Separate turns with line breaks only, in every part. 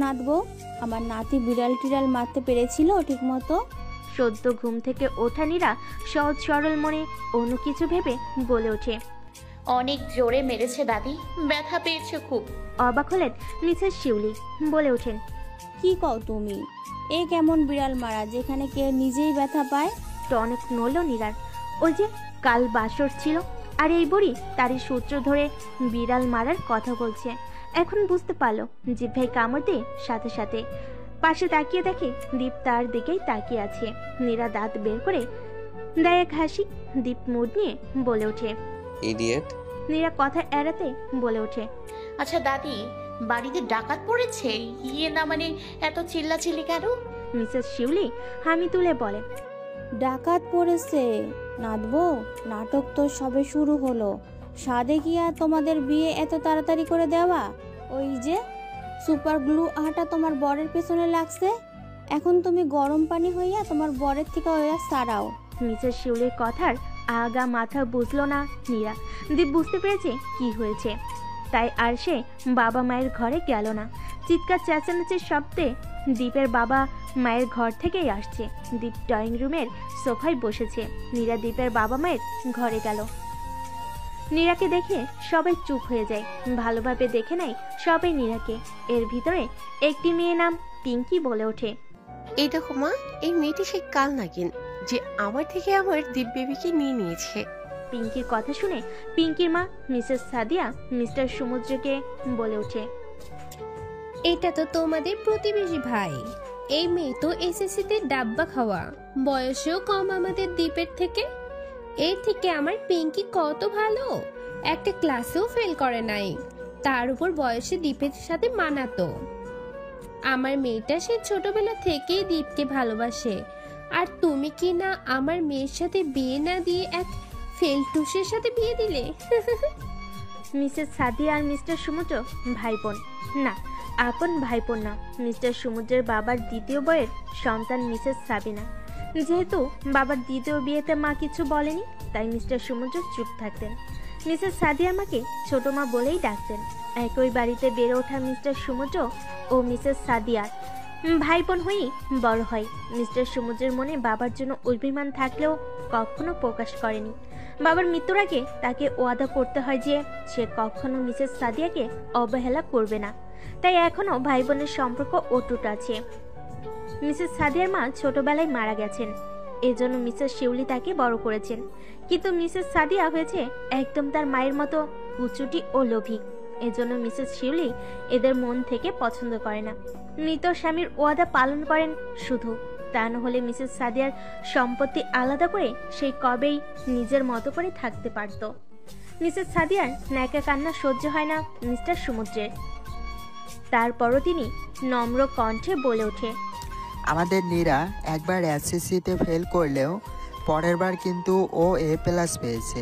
নাতবো, আমার নাতি বিড়াল টিড়াল মারতে পেরেছিল ঠিক মতো?
সদ্য ঘুম থেকে ওঠা নীরা সহজ সরল মনে অন্য কিছু ভেবে বলে ওঠে,
অনেক জোরে মেরেছে দাদি, ব্যথা পেয়েছে খুব।
অবাক হলেন মিসেস শিউলি, বলে ওঠেন,
কি কও তুমি? এ কেমন বিড়াল মারা যেখানে কে নিজেই ব্যথা পায়?
টনক নড়ল নীরার। ওই যে কাল বাসর ছিল, আর এই বুড়ি তারই সূত্র ধরে বিড়াল মারার কথা বলছে। এখন বুঝতে পারলো জিভে কামড় দিয়ে সাথে সাথে পাশে তাকিয়ে দেখে দীপ তার দিকেই তাকিয়ে আছে। নীরা দাঁত বের করে দেয় এক হাসি। দীপ মুড নিয়ে বলে ওঠে,
ইডিয়েট।
নীরা কথা এড়াতে বলে ওঠে,
আচ্ছা দাদি, বাড়িতে ডাকাত পড়েছে? ইয়ে না মানে এত চিল্লাচিল্লি কেন?
মিসেস শিউলি হামি তুলে বলে,
ডাকাত পড়েছে নাতবো, নাটক তো সবে শুরু হলো। সাদে কি আর তোমাদের বিয়ে এত তাড়াতাড়ি করে দেওয়া? ওই যে সুপার গ্লু আটা তোমার বরের পেছনে লাগছে, এখন তুমি গরম পানি হইয়া তোমার বরের থেকে ওয়া সারাও।
মিসেস শিউলির কথার আগা মাথা বুঝলো না নীরা। দীপ বুঝতে পেরেছে কি হয়েছে, তাই আর সে বাবা মায়ের ঘরে গেল না। চিৎকার চেঁচামেচির শব্দে দীপের বাবা মায়ের ঘর থেকেই আসছে। দীপ ড্রয়িং রুমের সোফায় বসেছে। নীরা দীপের বাবা মায়ের ঘরে গেল। নীরাকে দেখে সবাই চুপ হয়ে যায়, ভালোভাবে দেখে নেয় সবাই নীরাকে। এর ভিতরে একটি মেয়ে নাম পিঙ্কি বলে ওঠে,
এই দেখো মা, এই মেয়েটি সেই কাল নাগিন যে আমার থেকে আমার দীপ বেবিকে নিয়ে নিয়েছে।
পিঙ্কির কথা শুনে পিঙ্কির মা মিসেস সাদিয়া মিস্টার সমুদ্রকে বলে ওঠে,
এটা তো তোমাদের প্রতিবেশী ভাই। এই মেয়ে তো এসএসসিতে ডাব্বা খাওয়া, বয়সেও কম আমাদের দ্বীপের থেকে। এর থেকে আমার পিঙ্কি কত ভালো, একটা ক্লাসেও ফেল করে নাই, তার উপর বয়সে দ্বীপের সাথে মানাতো। আমার মেয়েটা সে ছোটবেলা থেকেই দ্বীপকে ভালোবাসে, আর তুমি কি না আমার মেয়ের সাথে বিয়ে না দিয়ে এক ফেলটুসের সাথে বিয়ে দিলে?
মিসেস সাদিয়া আর মিস্টার সমুদ্র ভাই বোন না, আপন ভাই বোন না। মিস্টার সমুদ্রের বাবার দ্বিতীয় বইয়ের সন্তান মিসেস সাবিনা। যেহেতু বাবার দ্বিতীয় বিয়েতে মা কিছু বলেনি, তাই মিস্টার সমুদ্র চুপ থাকতেন। মিসেস সাদিয়ার মাকে ছোট মা বলেই ডাকতেন। একই বাড়িতে বেড়ে ওঠা মিস্টার সমুদ্র ও মিসেস সাদিয়ার ভাই বোন হয়েই বড় হয়। মিস্টার সমুদ্রের মনে বাবার জন্য অভিমান থাকলেও কখনো প্রকাশ করেনি। বাবার মৃত্যুর আগে তাকে ওয়াদা করতে হয় যে সে কখনো মিসেস সাদিয়াকে অবহেলা করবে না, তাই এখনো ভাই বোনের সম্পর্ক অটুট আছে। মিসেস সাদিয়ার মা ছোটবেলায় মারা গেছেন, এজন্য মিসেস শিউলি তাকে বড় করেছেন। কিন্তু মিসেস সাদিয়া হয়েছে একদম তার মায়ের মতো কুচুটি ও লোভী, এজন্য মিসেস শিউলি এদের মন থেকে পছন্দ করে না। মৃত স্বামীর ওয়াদা পালন করেন শুধু, তা না হলে মিসেস সাদিয়ার সম্পত্তি আলাদা করে সেই কবেই নিজের মতো করে থাকতে পারত। মিসেস সাদিয়ার ন্যাকা কান্না সহ্য হয় না মিস্টার সমুদ্রের। তারপরও তিনি নম্র কণ্ঠে বলে ওঠে,
আমাদের নীরা একবার এসএসসিতে ফেল করলেও পরের বার কিন্তু ও A+ পেয়েছে।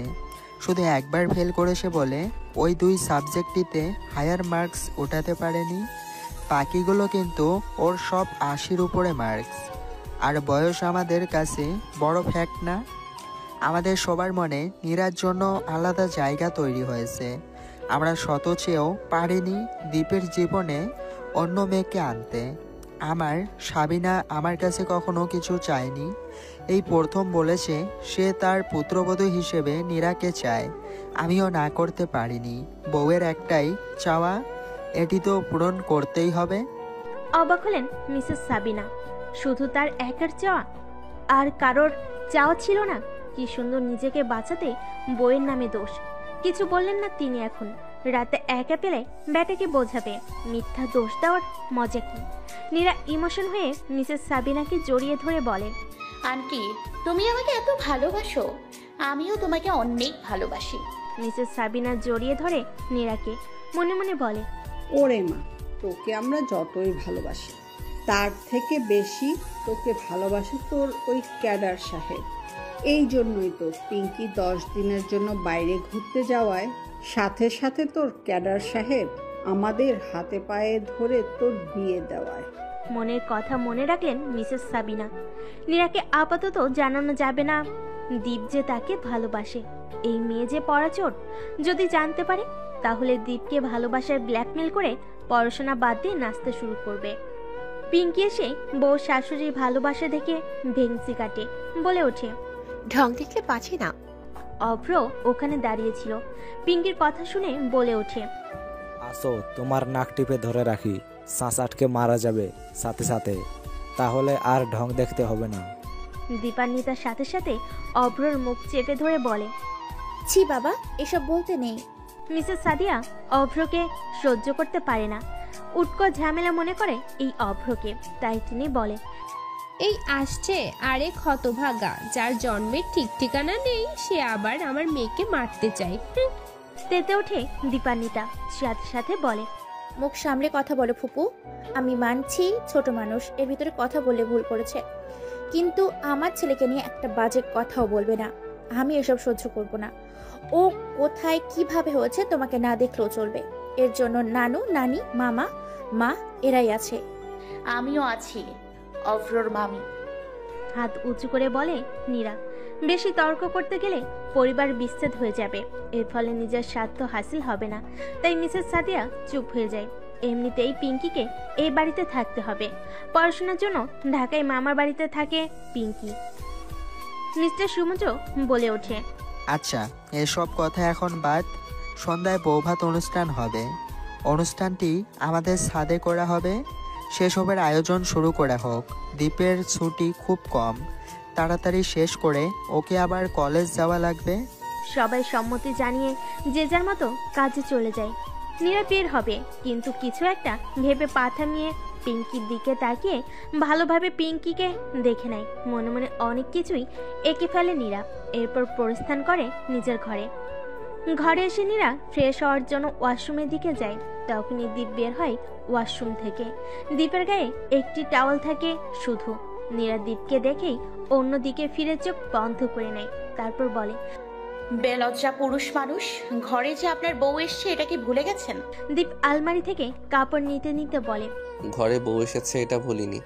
শুধু একবার ফেল করেছে বলে ওই 2 সাবজেক্টটিতে হায়ার মার্কস ওঠাতে পারেনি। বাকিগুলো কিন্তু ওর সব 80-র উপরে মার্কস। আর বয়স আমাদের কাছে বড় ফ্যাক্ট না। আমাদের সবার মনে নীরার জন্য আলাদা জায়গা তৈরি হয়েছে। আমরা শত চেয়েও পারিনি দ্বীপের জীবনে অন্য মেয়েকে আনতে। আমার সাবিনা আমার কাছে কখনো কিছু চায়নি, এই প্রথম বলেছে সে তার পুত্রবধূ হিসেবে নীরাকে চায়। আমিও না করতে পারিনি। বউয়ের একটাই চাওয়া, এটি তো পূরণ করতেই হবে।
অবাক হলেন মিসেস সাবিনা। শুধু তার একার চাওয়া, আর কারোর চাওয়া ছিল না? কি সুন্দর নিজেকে বাঁচাতে বইয়ের নামে দোষ। কিছু বললেন না তিনি। এখন রাতে একা পেলে ব্যাটাকে বোঝাবে, মিথ্যা দোষ দেওয়ার মজা কি? নীরা ইমোশন হয়ে মিসেস সাবিনাকে জড়িয়ে ধরে বলে,
আন্টি, তুমি আমাকে এত ভালোবাসো, আমিও তোমাকে অনেক ভালোবাসি।
মিসেস সাবিনা জড়িয়ে ধরে নীরাকে, মনে মনে বলে,
ওরে মা, তোকে আমরা যতই ভালোবাসি তার থেকে বেশি তোকে ভালোবাসে তোর ওই ক্যাডার সাহেব। এই জন্যই তো পিঙ্কি 10 দিনের জন্য বাইরে ঘুরতে যাওয়ায় সাথে সাথে তোর ক্যাডার সাহেব আমাদের হাতে পায়ে ধরে তোর বিয়ে দেওয়ায়।
মনের কথা মনে রাখলেন মিসেস সাবিনা। নীরাকে আপাতত জানানো যাবে না দীপ যে তাকে ভালোবাসে। এই মেয়ে যে পরাচোর, যদি জানতে পারে তাহলে দীপকে ভালোবাসার ব্ল্যাকমেল করে পড়াশোনা বাদ দিয়ে নাচতে শুরু করবে। পিঙ্কি এসে বউ শাশুড়ির ভালোবাসা দেখে ভেংচি কাটে, বলে ওঠে,
ঢং দেখলে বাঁচি না।
অভ্র ওখানে দাঁড়িয়েছিল, পিঙ্কির কথা শুনে বলে ওঠে,
আসো তোমার নাক টিপে ধরে রাখি, শ্বাস আটকে মারা যাবে সাথে সাথে, তাহলে আর ঢং দেখতে হবে না।
দীপান্বিতার সাথে সাথে অভ্রর মুখ চেপে ধরে বলে,
ছি বাবা, এসব বলতে নেই।
মিসেস সাদিয়া অভ্রকে সহ্য করতে পারে না, উটকো ঝামেলা মনে করে এই অভ্রকে, তাই তিনি বলে,
এই আসছে আরেক হতভাগা, যার জন্মের ঠিক ঠিকানা নেই, সে আবার আমার মেয়েকে মারতে চায়।
তেতে ওঠে দীপান্বিতা, সাথে সাথে বলে,
মুখ সামলে কথা বলে ফুপু। আমি মানছি ছোট মানুষ, এর ভিতরে কথা বলে ভুল করেছে, কিন্তু আমার ছেলেকে নিয়ে একটা বাজে কথাও বলবে না। আমি এসব সহ্য করব না। ও কোথায় কিভাবে হয়েছে তোমাকে না দেখলেও চলবে। এর জন্য নানু, নানি, মামা, মা এরাই আছে।
আমিও আছি, অভ্রর মামি।
হাত উঁচু করে বলে নীরা। বেশি তর্ক করতে গেলে পরিবার বিচ্ছেদ হয়ে যাবে, এর ফলে নিজের স্বার্থ হাসিল হবে না, তাই মিসেস সাদিয়া চুপ হয়ে যায়। এমনিতেই পিঙ্কিকে এই বাড়িতে থাকতে হবে, পড়াশোনার জন্য ঢাকায় মামার বাড়িতে থাকে পিঙ্কি। মিস্টার সুমুজ বলে ওঠে,
আচ্ছা, এসব কথা এখন বাদ। সন্ধ্যায় বৌভাত অনুষ্ঠান হবে। অনুষ্ঠানটি আমাদের ছাদে করা হবে। সেসবের আয়োজন শুরু করা হোক। দ্বীপের ছুটি খুব কম, তাড়াতাড়ি শেষ করে ওকে আবার কলেজ যাওয়া লাগবে।
সবাই সম্মতি জানিয়ে যে যার মতো কাজে চলে যায়। নীরা বের হবে, কিন্তু কিছু একটা ভেবে পা থামিয়ে পিঙ্কির দিকে তাকিয়ে ভালোভাবে পিঙ্কিকে দেখে নেয়। মনে মনে অনেক কিছুই এঁকে ফেলে নীরা। এরপর প্রস্থান করে নিজের ঘরে। ঘরে এসে নীরা ফ্রেশ হওয়ার জন্য ওয়াশরুমের দিকে যায়। তখনই দীপ বের হয় ওয়াশরুম থেকে। দীপের গায়ে একটি টাওয়াল থাকে শুধু। নীরা দীপকে দেখেই অন্যদিকে ফিরে চোখ বন্ধ করে নেয়, তারপর বলে,
বেলজ্জা পুরুষ মানুষ, ঘরে যে আপনার বউ এসছে এটা কি ভুলে গেছেন?
দীপ আলমারি থেকে কাপড় নিতে নিতে বলে,
ঘরে বউ এসেছে এটা ভুলিনি,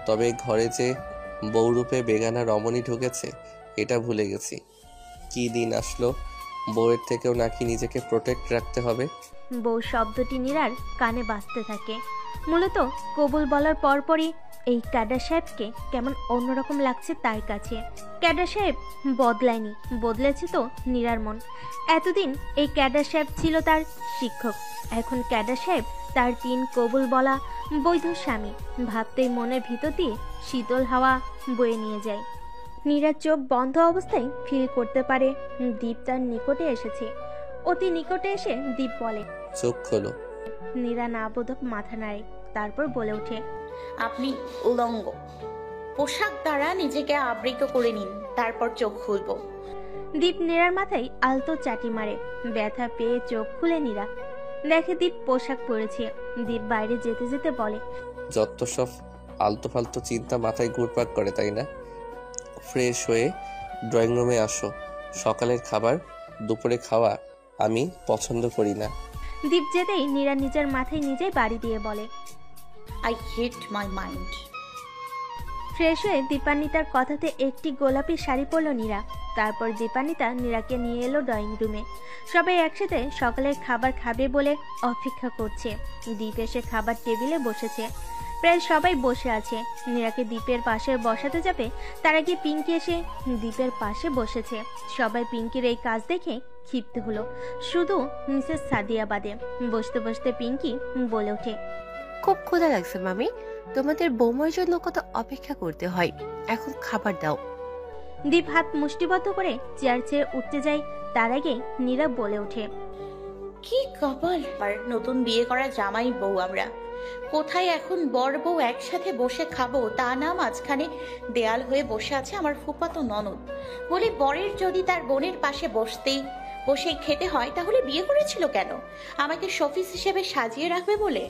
তবে ঘরে যে বউরূপে বেগানা রমণী ঢুকেছে এটা ভুলে গেছি। কি দিন আসলো, বউয়ের থেকেও নাকি নিজেকে প্রোটেক্ট রাখতে হবে।
বউ শব্দটি নীরার কানে বাজতে থাকে। মূলত কবুল বলার পরপরই এই ক্যাডার সাহেবকে কেমন অন্যরকম লাগছে তার কাছে। ক্যাডার সাহেব বদলায়নি, বদলেছে তো নীরার মন। এতদিন এই ক্যাডার সাহেব ছিল তার শিক্ষক, এখন ক্যাডার সাহেব তার 3 কবুল বলা বৈধ স্বামী। ভাবতেই মনের ভিতর দিয়ে শীতল হাওয়া বয়ে নিয়ে যায়। নীরার চোখ বন্ধ অবস্থায় ফিল করতে পারে দীপ তার নিকটে এসেছে। অতি নিকটে এসে দীপ বলে,
চোখ খোলো।
নীরা না বোধক মাথা নাড়ে, তারপর বলে ওঠে,
আপনি উলঙ্গ, পোশাক দ্বারা নিজেকে আবৃত করে নিন, তারপর চোখ খুলব।
দীপ নীরার মাথায় আলতো চাটি মারে। ব্যথা পেয়ে চোখ খুলে নীরা দেখে দীপ পোশাক পরেছে। দীপ বাইরে যেতে যেতে বলে,
যত সব আলতু ফালতু চিন্তা মাথায় ঘুরপাক করে, তাই না? ফ্রেশ হয়ে ড্রয়িং রুমে আসো। সকালের খাবার দুপুরে খাওয়া আমি পছন্দ করি না।
দীপ যেতেই নীরা নিজের মাথায় নিজেই বাড়ি দিয়ে বলে,
I hate my mind.
Fresh হয়ে দীপান্বিতার কথাতে একটি গোলাপি শাড়ি পরল নীরা। তারপর দীপান্বিতা নীরাকে নিয়ে এলো ড্রয়িং রুমে। সবাই একসাথে সকালের খাবার খাবে বলে অপেক্ষা করছে। দীপ এসে খাবার টেবিলে বসেছে। প্রায় সবাই বসে আছে। নীরাকে দীপের পাশে বসাতে যাবে, তার আগে পিঙ্কি এসে দীপের পাশে বসেছে। সবাই পিঙ্কির এই কাজ দেখে ক্ষিপ্ত হলো, শুধু মিসেস সাদিয়া বাদে। বসতে বসতে পিঙ্কি বলে ওঠে,
খুব ক্ষুধা লাগছে মামি, তোমাদের বৌমার জন্য কত অপেক্ষা করতে হয়, এখন খাবার দাও।
দীপ হাত মুষ্টিবদ্ধ করে চেয়ার ছেড়ে উঠতে যায়, তার আগে নীরা বলে ওঠে,
কি কপাল, আর নতুন বিয়ে করা জামাই বউ আমরা। কোথায় এখন বর বউ একসাথে বসে খাবো, তা না মাঝখানে দেয়াল হয়ে বসে আছে আমার ফুফাতো ননদ। বলি বরের যদি তার বোনের পাশে বসেই খেতে হয়, তাহলে বিয়ে করেছিল কেন? আমাকে শফিস হিসেবে সাজিয়ে রাখবে বলে?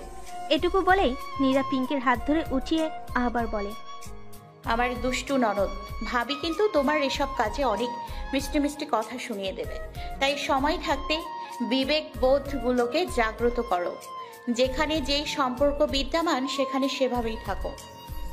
এটুকু বলেই নীরা পিঙ্কির হাত ধরে উঠিয়ে আবার বলে,
আমার দুষ্টু ননদ ভাবি কিন্তু তোমার এসব কাজে অনেক মিষ্টি মিষ্টি কথা শুনিয়ে দেবে, তাই সময় থাকতে বিবেক বোধগুলোকে জাগ্রত করো। যেখানে যেই সম্পর্ক বিদ্যমান সেখানে সেভাবেই থাকো।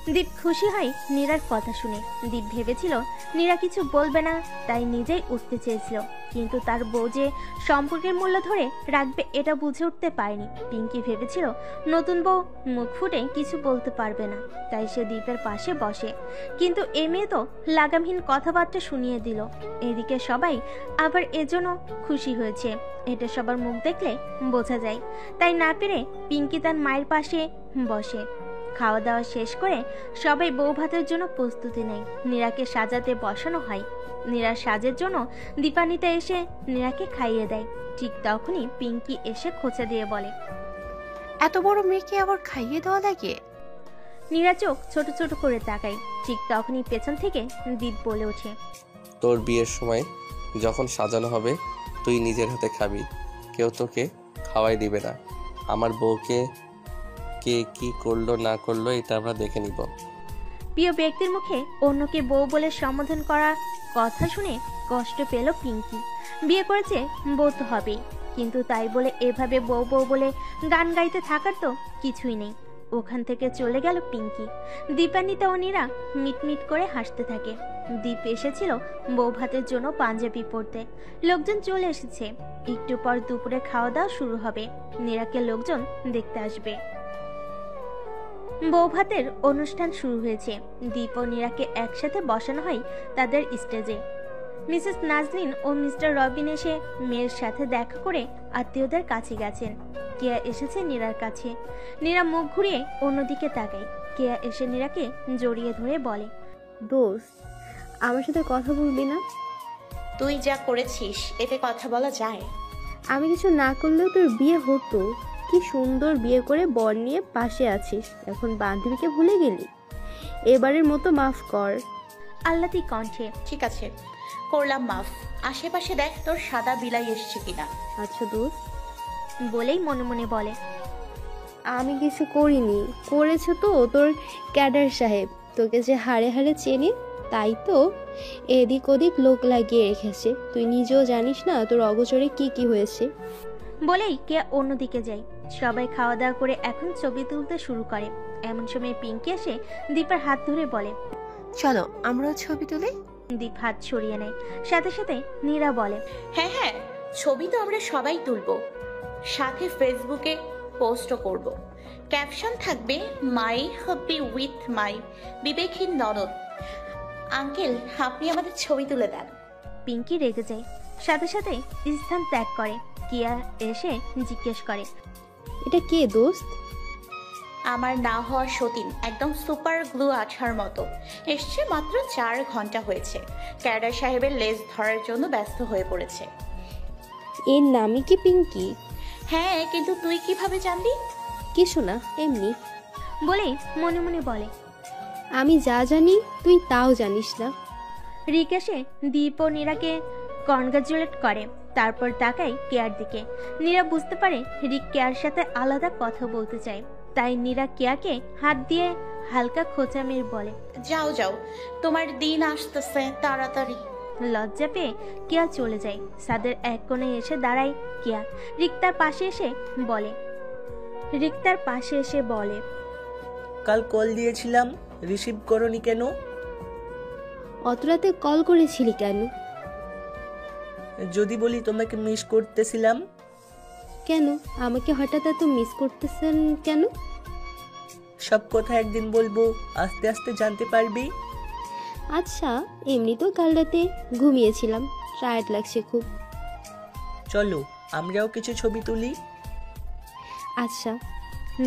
দীপ খুশি হয় নীরার কথা শুনে। দীপ ভেবেছিল নীরা কিছু বলবে না, তাই নিজেই উঠতে চেয়েছিল, কিন্তু তার বউ যে সম্পর্কের মূল্য ধরে রাখবে এটা বুঝে উঠতে পারেনি। পিঙ্কি ভেবেছিল নতুন বউ মুখ ফুটে কিছু বলতে পারবে না, তাই সে দীপের পাশে বসে। কিন্তু এ মেয়ে তো লাগামহীন কথাবার্তা শুনিয়ে দিল। এদিকে সবাই আবার এজন্য খুশি হয়েছে, এটা সবার মুখ দেখলে বোঝা যায়। তাই না পেরে পিঙ্কি তার মায়ের পাশে বসে। খাওয়া দাওয়া শেষ করে সবাই বউ ভাতের জন্য প্রস্তুতি নেয়। নীরাকে সাজাতে বসানো হয়। নীরার সাজের জন্য দীপানিতা এসে নীরাকে খাইয়ে দেয়। ঠিক তখনই পিঙ্কি এসে খোঁচা দিয়ে বলে,
এত বড় মেয়েকে আবার খাইয়ে দেওয়া লাগে?
নীরা চোখ ছোট ছোট করে তাকায়। ঠিক তখনই পেছন থেকে দীপ বলে ওঠে,
তোর বিয়ের সময় যখন সাজানো হবে তুই নিজের হাতে খাবি, কেউ তোকে খাওয়াই দিবে না। আমার বউকে কে কি করলো না করলো এটা আমরা দেখে নিব।
প্রিয় ব্যক্তির মুখে অন্যকে বউ বলে সম্বোধন করা কথা শুনে কষ্ট পেল পিঙ্কি। বিয়ে করেছে, বউ তো হবেই, কিন্তু তাই বলে এভাবে বউ বউ বলে গান গাইতে থাকার তো কিছুই নেই। ওখান থেকে চলে গেল পিঙ্কি। দীপান্বিতা ও নীরা মিটমিট করে হাসতে থাকে। দীপ এসেছিল বউ ভাতের জন্য পাঞ্জাবি পরতে। লোকজন চলে এসেছে। একটু পর দুপুরে খাওয়া দাওয়া শুরু হবে। নীরাকে লোকজন দেখতে আসবে। বউ ভাতের অনুষ্ঠান শুরু হয়েছে। দীপ ও নীরাকে একসাথে বসানো হয় তাদের স্টেজে। মিসেস নাজনীন ও মিস্টার রবিন এসে মেয়ের সাথে দেখা করে আত্মীয়দের কাছে গেছেন। কেয়া এসেছে নীরার কাছে। নীরা মুখ ঘুরিয়ে অন্যদিকে তাকায়। কেয়া এসে নীরাকে জড়িয়ে ধরে বলে,
দোস্ত, আমার সাথে কথা বলবি না?
তুই যা করেছিস এতে কথা বলা যায়?
আমি কিছু না করলেও তোর বিয়ে হতো। কি সুন্দর বিয়ে করে বর নিয়ে পাশে আছিস, এখন বান্ধবীকে ভুলে গেলি? এবারের মতো মাফ কর।
আল্লাতি কণ্ঠে,
ঠিক আছে, করলাম মাফ। আশেপাশে দেখ তোর সাদা বিলাই এসছে কিনা।
আচ্ছা দোস্ত,
বলেই মনে মনে বলে,
আমি কিছু করিনি, করেছে তো তোর ক্যাডার সাহেব। তোকে যে হাড়ে হাড়ে চেনে, তাই তো এদিক ওদিক লোক লাগিয়ে রেখেছে। তুই নিজেও জানিস না তোর অগোচরে কি কি হয়েছে।
বলেই কেয়া অন্যদিকে যায়। সবাই খাওয়া দাওয়া করে এখন ছবি তুলতে শুরু করে। এমন সময় পিঙ্কি এসে দীপের হাত ধরে বলে,
চলো আমরাও ছবি তুলি।
দীপ হাত সরিয়ে নেয়। সাথে সাথে নীরা বলে,
হ্যাঁ হ্যাঁ, ছবি তো আমরা সবাই তুলবো, সাথে ফেসবুকে পোস্টও করব। ক্যাপশন থাকবে মাই হ্যাপি উইথ মাই বিবেকহীন ননদ। আঙ্কেল, আপনি আমাদের ছবি তুলে দেন।
পিঙ্কি রেগে যায়। সাথে সাথে স্থান ত্যাগ করে। কিয়া এসে জিজ্ঞেস করে,
এটা কে দোস্ত?
আমার না হওয়ার সতীন, একদম সুপার গ্লু আঠার মতো। এসছে মাত্র 4 ঘন্টা হয়েছে। ক্যাডার সাহেবের লেজ ধরার জন্য ব্যস্ত হয়ে পড়েছে।
এর নামই কি পিঙ্কি?
হ্যাঁ, কিন্তু তুই কিভাবে জানলি?
কিছু না, এমনি।
বলেই মনে মনে বলে,
আমি যা জানি তুই তাও জানিস না।
রিক এসে দীপ ও নীরাকে কনগ্রাচুলেট করে। তারপর তাকায় কেয়ার দিকে। নীরা বুঝতে পারে রিক কেয়ার সাথে আলাদা কথা বলতে চায়। তাই নীরা কেয়াকে হাত দিয়ে হালকা খোঁচা মেরে বলে,
যাও যাও, তোমার দিন আসতেছে, তাড়াতাড়ি।
লজ্জা পেয়ে কেয়া চলে যায়। সাদের এক কোণে এসে দাঁড়ায় কেয়া। রিক তার পাশে এসে বলে,
কাল কল দিয়েছিলাম, রিসিভ করনি কেন?
অত রাতে কল করেছিলি কেন?
যদি বলি তোমাকে মিস করতেছিলাম।
কেন আমাকে হঠাৎ এত মিস করতেছেন কেন?
সব কথা একদিন বলবো, আস্তে আস্তে জানতে পারবি।
আচ্ছা, এমনি তো কাল রাতে ঘুমিয়েছিলাম, টায়ার্ড লাগছে খুব।
চলো আমরাও কিছু ছবি তুলি।
আচ্ছা।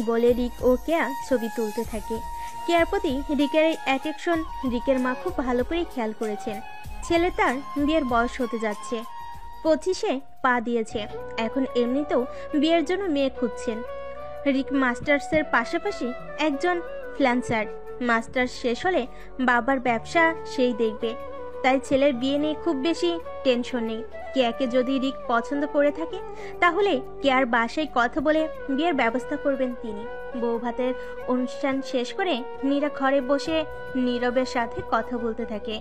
বলে রিক ও কেয়া ছবি তুলতে থাকে। কেয়ার প্রতি রিকের এই অ্যাটেকশন রিকের মা খুব ভালো করে খেয়াল করেছেন। ছেলে তার বিয়ের বয়স হতে যাচ্ছে, 25-এ পা দিয়েছে। এখন এমনিতেও বিয়ের জন্য মেয়ে খুঁজছেন। রিক মাস্টার্সের পাশাপাশি একজন ফ্রিল্যান্সার। মাস্টার্স শেষ হলে বাবার ব্যবসা সেই দেখবে। তাই ছেলের বিয়ে নিয়ে খুব বেশি টেনশন নেই। কেয়াকে যদি রিক পছন্দ করে থাকে তাহলে কেয়ার বাসায় কথা বলে বিয়ের ব্যবস্থা করবেন তিনি। বউ ভাতের অনুষ্ঠান শেষ করে নীরা ঘরে বসে নীরবের সাথে কথা বলতে থাকে।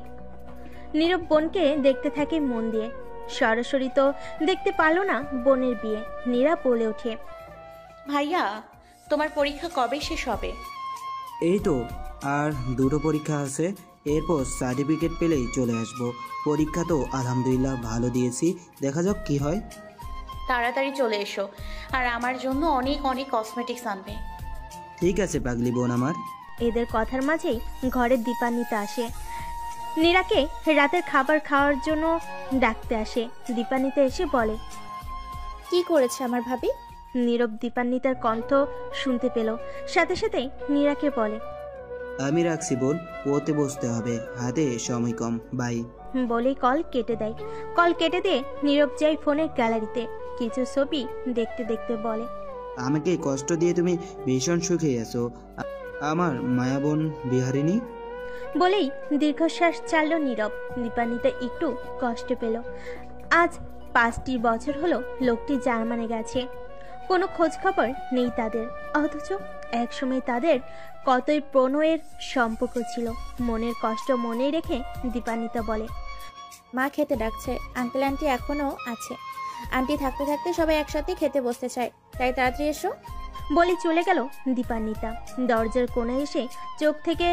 নীরব বোনকে দেখতে থাকে মন দিয়ে। সরাসরি তো দেখতে পারলো না বোনের বিয়ে। নীরা বলে ওঠে,
ভাইয়া, তোমার পরীক্ষা কবে শেষ হবে?
এই তো আর 2টো পরীক্ষা আছে, এরপর সার্টিফিকেট পেলেই চলে আসব। পরীক্ষা তো আলহামদুলিল্লাহ ভালো দিয়েছি, দেখা যাক কি হয়।
তাড়াতাড়ি চলে এসো, আর আমার জন্য অনেক অনেক কসমেটিক্স আনবে।
ঠিক আছে পাগলি বোন আমার।
এদের কথার মাঝেই ঘরে দীপান্বিতা আসে। নীরাকে রাতের খাবার খাওয়ার জন্য ডাকতে আসে। দীপান্বিতা এসে বলে,
কি করেছে আমার ভাবি?
নীরব দীপান্বিতার কণ্ঠ শুনতে পেল, সাথে সাথে নীরাকে বলে,
আমি রাখছি বোন, ওতে বসতে হবে, হাতে সময় কম, বাই।
বলেই কল কেটে দেয়। কল কেটে দিয়ে নীরব যায় ফোনের গ্যালারিতে, কিছু ছবি দেখতে দেখতে বলে,
আমাকে কষ্ট দিয়ে তুমি ভীষণ সুখে আছো আমার মায়া বোন বিহারিনী।
বলেই দীর্ঘশ্বাস ছাড়ল নীরব। দীপান্বিতা একটু কষ্ট পেল। আজ 5টি বছর হলো লোকটি জার্মানে গেছে, কোনো খোঁজ খবর নেই তাদের, অথচ একসময় তাদের কতই প্রণয়ের সম্পর্ক ছিল। মনের কষ্ট মনে রেখে দীপান্বিতা বলে,
মা খেতে ডাকছে, আঙ্কেল আন্টি এখনো আছে, আন্টি থাকতে থাকতে সবাই একসাথে খেতে বসতে চায়, তাই তাড়াতাড়ি এসো।
বলে চলে গেল দীপান্বিতা। দরজার কোণে এসে চোখ থেকে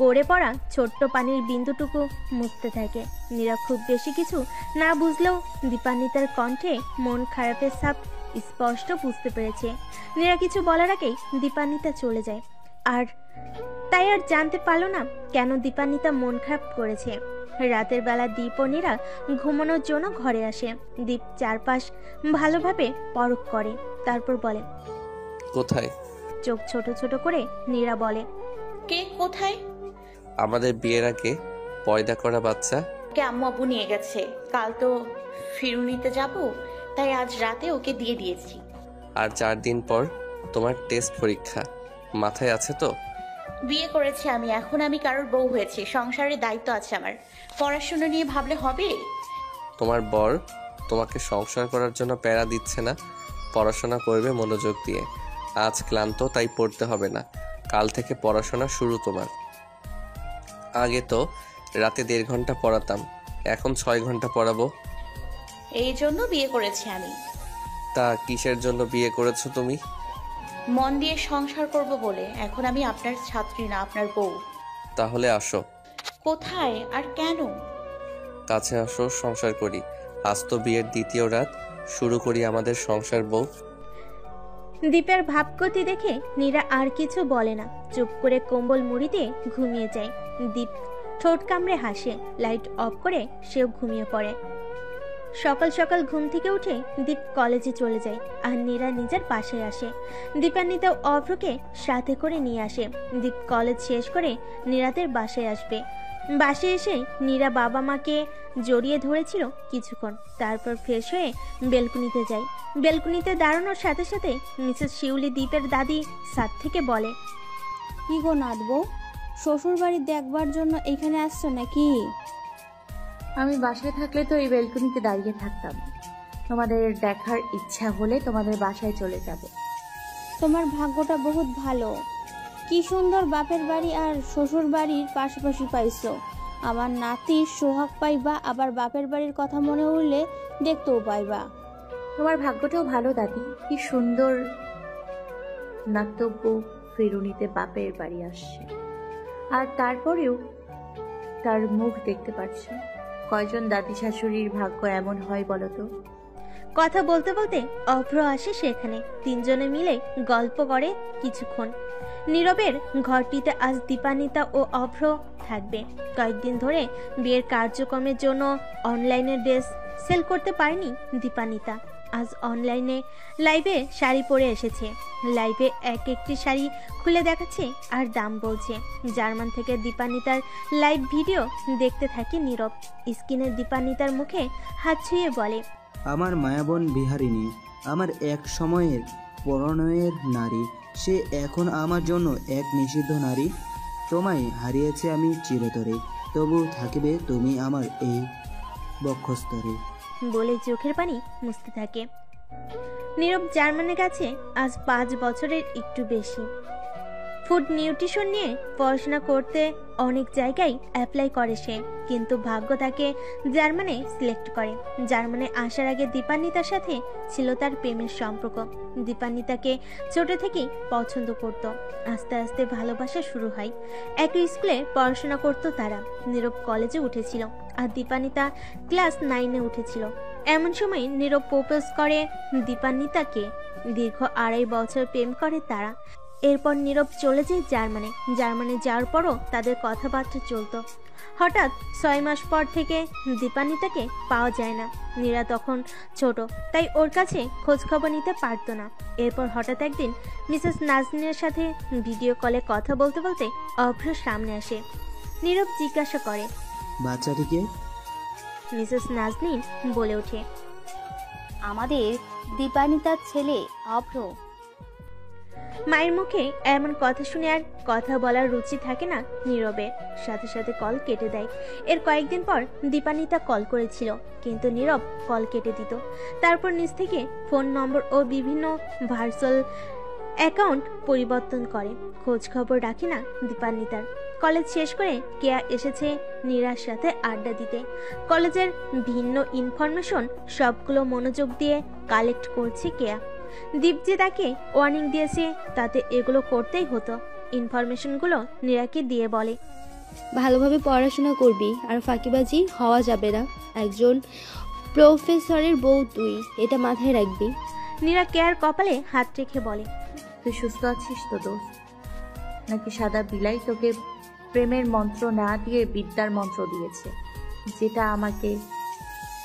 গড়ে পড়া ছোট্ট পানির বিন্দুটুকু মুছতে থাকে। নীরা খুব বেশি কিছু না বুঝলেও দীপান্বিতার কণ্ঠে মন খারাপের ছাপ স্পষ্ট বুঝতে পেরেছে। নীরা কিছু বলার আগেই দীপান্বিতা চলে যায়, আর তাই আর জানতে পারল না কেন দীপান্বিতা মন খারাপ করেছে। রাতের বেলা দীপ ও নীরা ঘুমানোর জন্য ঘরে আসে। দীপ চারপাশ ভালোভাবে পরখ করে, তারপর বলে,
কোথায়?
চোখ ছোট ছোট করে নীরা বলে,
কে কোথায়?
আমাদের বিয়ের আগে পয়দা করা বাচ্চা।
কে আম্মু আব্বু নিয়ে গেছে, কাল তো ফিরুনিতে যাব, তাই আজ রাতে ওকে দিয়ে দিয়েছি।
আর 4 দিন পর তোমার টেস্ট পরীক্ষা, মাথায় আছে তো?
বিয়ে করেছি আমি, এখন আমি কারোর বউ হয়েছি, সংসারের দায়িত্ব আছে আমার, পড়াশোনা নিয়ে ভাবলে হবে?
তোমার বর তোমাকে সংসার করার জন্য প্যারা দিচ্ছে না, পড়াশোনা করবে মনোযোগ দিয়ে। আজ ক্লান্ত, তাই পড়তে হবে না, কাল থেকে পড়াশোনা শুরু তোমার। আগে তো রাতে 1.5 ঘন্টা পড়াতাম, এখন 6 ঘন্টা পড়াবো।
এই জন্য বিয়ে করেছি আমি।
তা কিসের জন্য বিয়ে করেছো তুমি?
মন দিয়ে সংসার করব বলে। এখন আমি আপনার ছাত্রী না, আপনার বউ।
তাহলে আসো।
কোথায় আর কেন?
কাছে আসো, সংসার করি। আজ তো বিয়ের 2য় রাত, শুরু করি আমাদের সংসার বউ।
দীপের ভাবগতি দেখে নীরা আর কিছু বলে না, চুপ করে কম্বল মুড়িতে ঘুমিয়ে যায়। দীপ ঠোঁট কামড়ে হাসে, লাইট অফ করে সেও ঘুমিয়ে পড়ে। সকাল সকাল ঘুম থেকে উঠে দীপ কলেজে চলে যায়, আর নীরা নিজের বাসায় আসে। দীপান্বিতা অভ্রকে সাথে করে নিয়ে আসে। দীপ কলেজ শেষ করে নীরাদের বাসায় আসবে। বাসায় এসে নীরা বাবা মাকে জড়িয়ে ধরেছিল কিছুক্ষণ, তারপর ফ্রেশ হয়ে বেলকুনিতে যায়। বেলকুনিতে দাঁড়ানোর সাথে সাথে মিসেস শিউলি দীপের দাদি ছাদ থেকে বলে,
কি গো নাদবো, শ্বশুর বাড়ি দেখবার জন্য এখানে আসছো নাকি?
আমি বাসায় থাকলে তো এই বেলকনিতে দাঁড়িয়ে থাকতাম, তোমাদের দেখার ইচ্ছা হলে তোমাদের বাসায় চলে যাব।
তোমার ভাগ্যটা বহুত ভালো, কি সুন্দর বাপের বাড়ি আর শ্বশুর বাড়ির পাশাপাশি পাইছো। আমার নাতির সোহাগ পাইবা, আবার বাপের বাড়ির কথা মনে উঠলে দেখতেও পাইবা।
তোমার ভাগ্যটাও ভালো দাদি, কি সুন্দর নাতব্য ফিরুনিতে বাপের বাড়ি আসছে, আর তারপরেও তার মুখ দেখতে পাচ্ছ। কয়জন দাদি শাশুড়ির ভাগ্য এমন হয় বলো তো?
কথা বলতে বলতে অভ্র আসে সেখানে। 3 জনে মিলে গল্প করে কিছুক্ষণ। নীরবের ঘরটিতে আজ দীপান্বিতা ও অভ্র থাকবে। কয়েকদিন ধরে বিয়ের কার্যক্রমের জন্য অনলাইনে ড্রেস সেল করতে পারেনি দীপান্বিতা। আজ অনলাইনে লাইভে শাড়ি পরে এসেছে। লাইভে একটি শাড়ি খুলে দেখাচ্ছে আর দাম বলছে। জার্মান থেকে দীপান্বিতার লাইভ ভিডিও দেখতে থাকে নীরব। স্ক্রিনে দীপান্বিতার মুখে হাত ছুঁয়ে বলে,
আমার মায়াবন বিহারিনী, আমার এক সময়ের প্রণয়ের নারী, সে এখন আমার জন্য এক নিষিদ্ধ নারী। তোমায় হারিয়েছে আমি চিরতরে, তবু থাকিবে তুমি আমার এই বক্ষস্তরে।
বলে চোখের পানি মুছতে থাকে। নীরব জার্মানের কাছে আজ 5 বছরের একটু বেশি। ফুড নিউট্রিশন নিয়ে পড়াশোনা করতে অনেক জায়গায় অ্যাপ্লাই করে সে, কিন্তু ভাগ্য তাকে জার্মানে সিলেক্ট করে। জার্মানে আসার আগে দীপান্বিতার সাথে ছিল তার প্রেমের সম্পর্ক। দীপান্বিতাকে ছোট থেকেই পছন্দ করত। আস্তে আস্তে ভালোবাসা শুরু হয়। একই স্কুলে পড়াশোনা করত তারা। নীরব কলেজে উঠেছিল আর দীপান্বিতা ক্লাস 9-এ উঠেছিল। এমন সময় নীরব প্রপোজ করে দীপান্বিতাকে। দীর্ঘ 2.5 বছর প্রেম করে তারা। এরপর নীরব চলে যায় জার্মানি যাওয়ার পরও তাদের কথাবার্তা চলত। হঠাৎ 6 মাস পর থেকে দীপান্বিতাকে পাওয়া যায় না। নীরা তখন ছোট, তাই ওর কাছে খোঁজ খবর নিতে পারত না। এরপর হঠাৎ একদিন মিসেস নাজনীনের সাথে ভিডিও কলে কথা বলতে বলতে অভ্র সামনে আসে। নীরব জিজ্ঞাসা করে,
বাচ্চাটিকে?
মিসেস নাজনীন বলে ওঠে,
আমাদের দীপান্বিতার ছেলে অভ্র।
মায়ের মুখে এমন কথা শুনে আর কথা বলার রুচি থাকে না নীরবের। সাথে সাথে কল কেটে দেয়। এর কয়েকদিন পর দীপান্বিতা কল করেছিল, কিন্তু নীরব কল কেটে দিত। তারপর নিজ থেকে ফোন নম্বর ও বিভিন্ন ভার্চুয়াল অ্যাকাউন্ট পরিবর্তন করে। খোঁজ খবর রাখে না দীপান্বিতার। কলেজ শেষ করে কেয়া এসেছে নীরার সাথে আড্ডা দিতে। কলেজের ভিন্ন ইনফরমেশন সবগুলো মনোযোগ দিয়ে কালেক্ট করছে কেয়া। দীপ যে তাকে ওয়ার্নিং দিয়েছে, তাতে এগুলো করতেই হতো। ইনফরমেশনগুলো নীরাকে দিয়ে বলে,
ভালোভাবে পড়াশোনা করবি আর ফাঁকিবাজি হওয়া যাবে না। একজন প্রফেসরের বউ তুই, এটা মাথায় রাখবি।
নীরা কেয়ার কপালে হাত রেখে বলে,
তুই সুস্থ আছিস তো দোস্ত? নাকি সাদা বিলাই তোকে প্রেমের মন্ত্র না দিয়ে বিদ্যার মন্ত্র দিয়েছে, যেটা আমাকে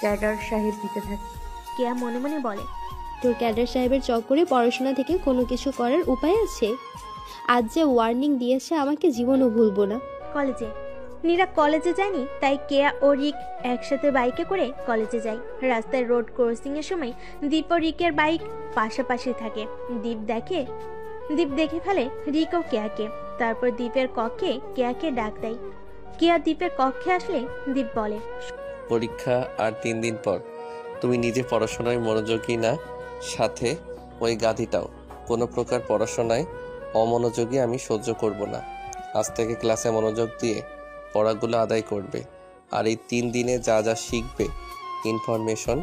ক্যাডার সাহেব দিতে থাকে?
কেয়া মনে মনে বলে,
তোর ক্যাডার সাহেবের চক্করে পড়াশোনা থেকে কোনো কিছু করার উপায় আছে? আজ যে ওয়ার্নিং দিয়েছে আমাকে জীবনও ভুলবো না।
কলেজে নীরা কলেজে যায়নি, তাই কেয়া ও রিক একসাথে বাইকে করে কলেজে যায়। রাস্তায় রোড ক্রসিং এর সময় দীপ ও রিকের বাইক পাশাপাশি থাকে। দীপ দেখে ফেলে রিক ও কেয়াকে। তারপর দ্বীপের কক্ষে কেয়াকে ডাক দেয়। কেয়া দ্বীপের কক্ষে আসলে দীপ বলে,
পরীক্ষা আর 3 দিন পর। তুমি নিজে পড়াশোনায় মনোযোগী না, সাথে ওই গাধিটাও। কোনো প্রকার পড়াশোনায় অমনোযোগী আমি সহ্য করব না। আজ থেকে ক্লাসে মনোযোগ দিয়ে পড়াগুলো আদায় করবে। আর এই 3 দিনে যা যা শিখবে ইনফরমেশন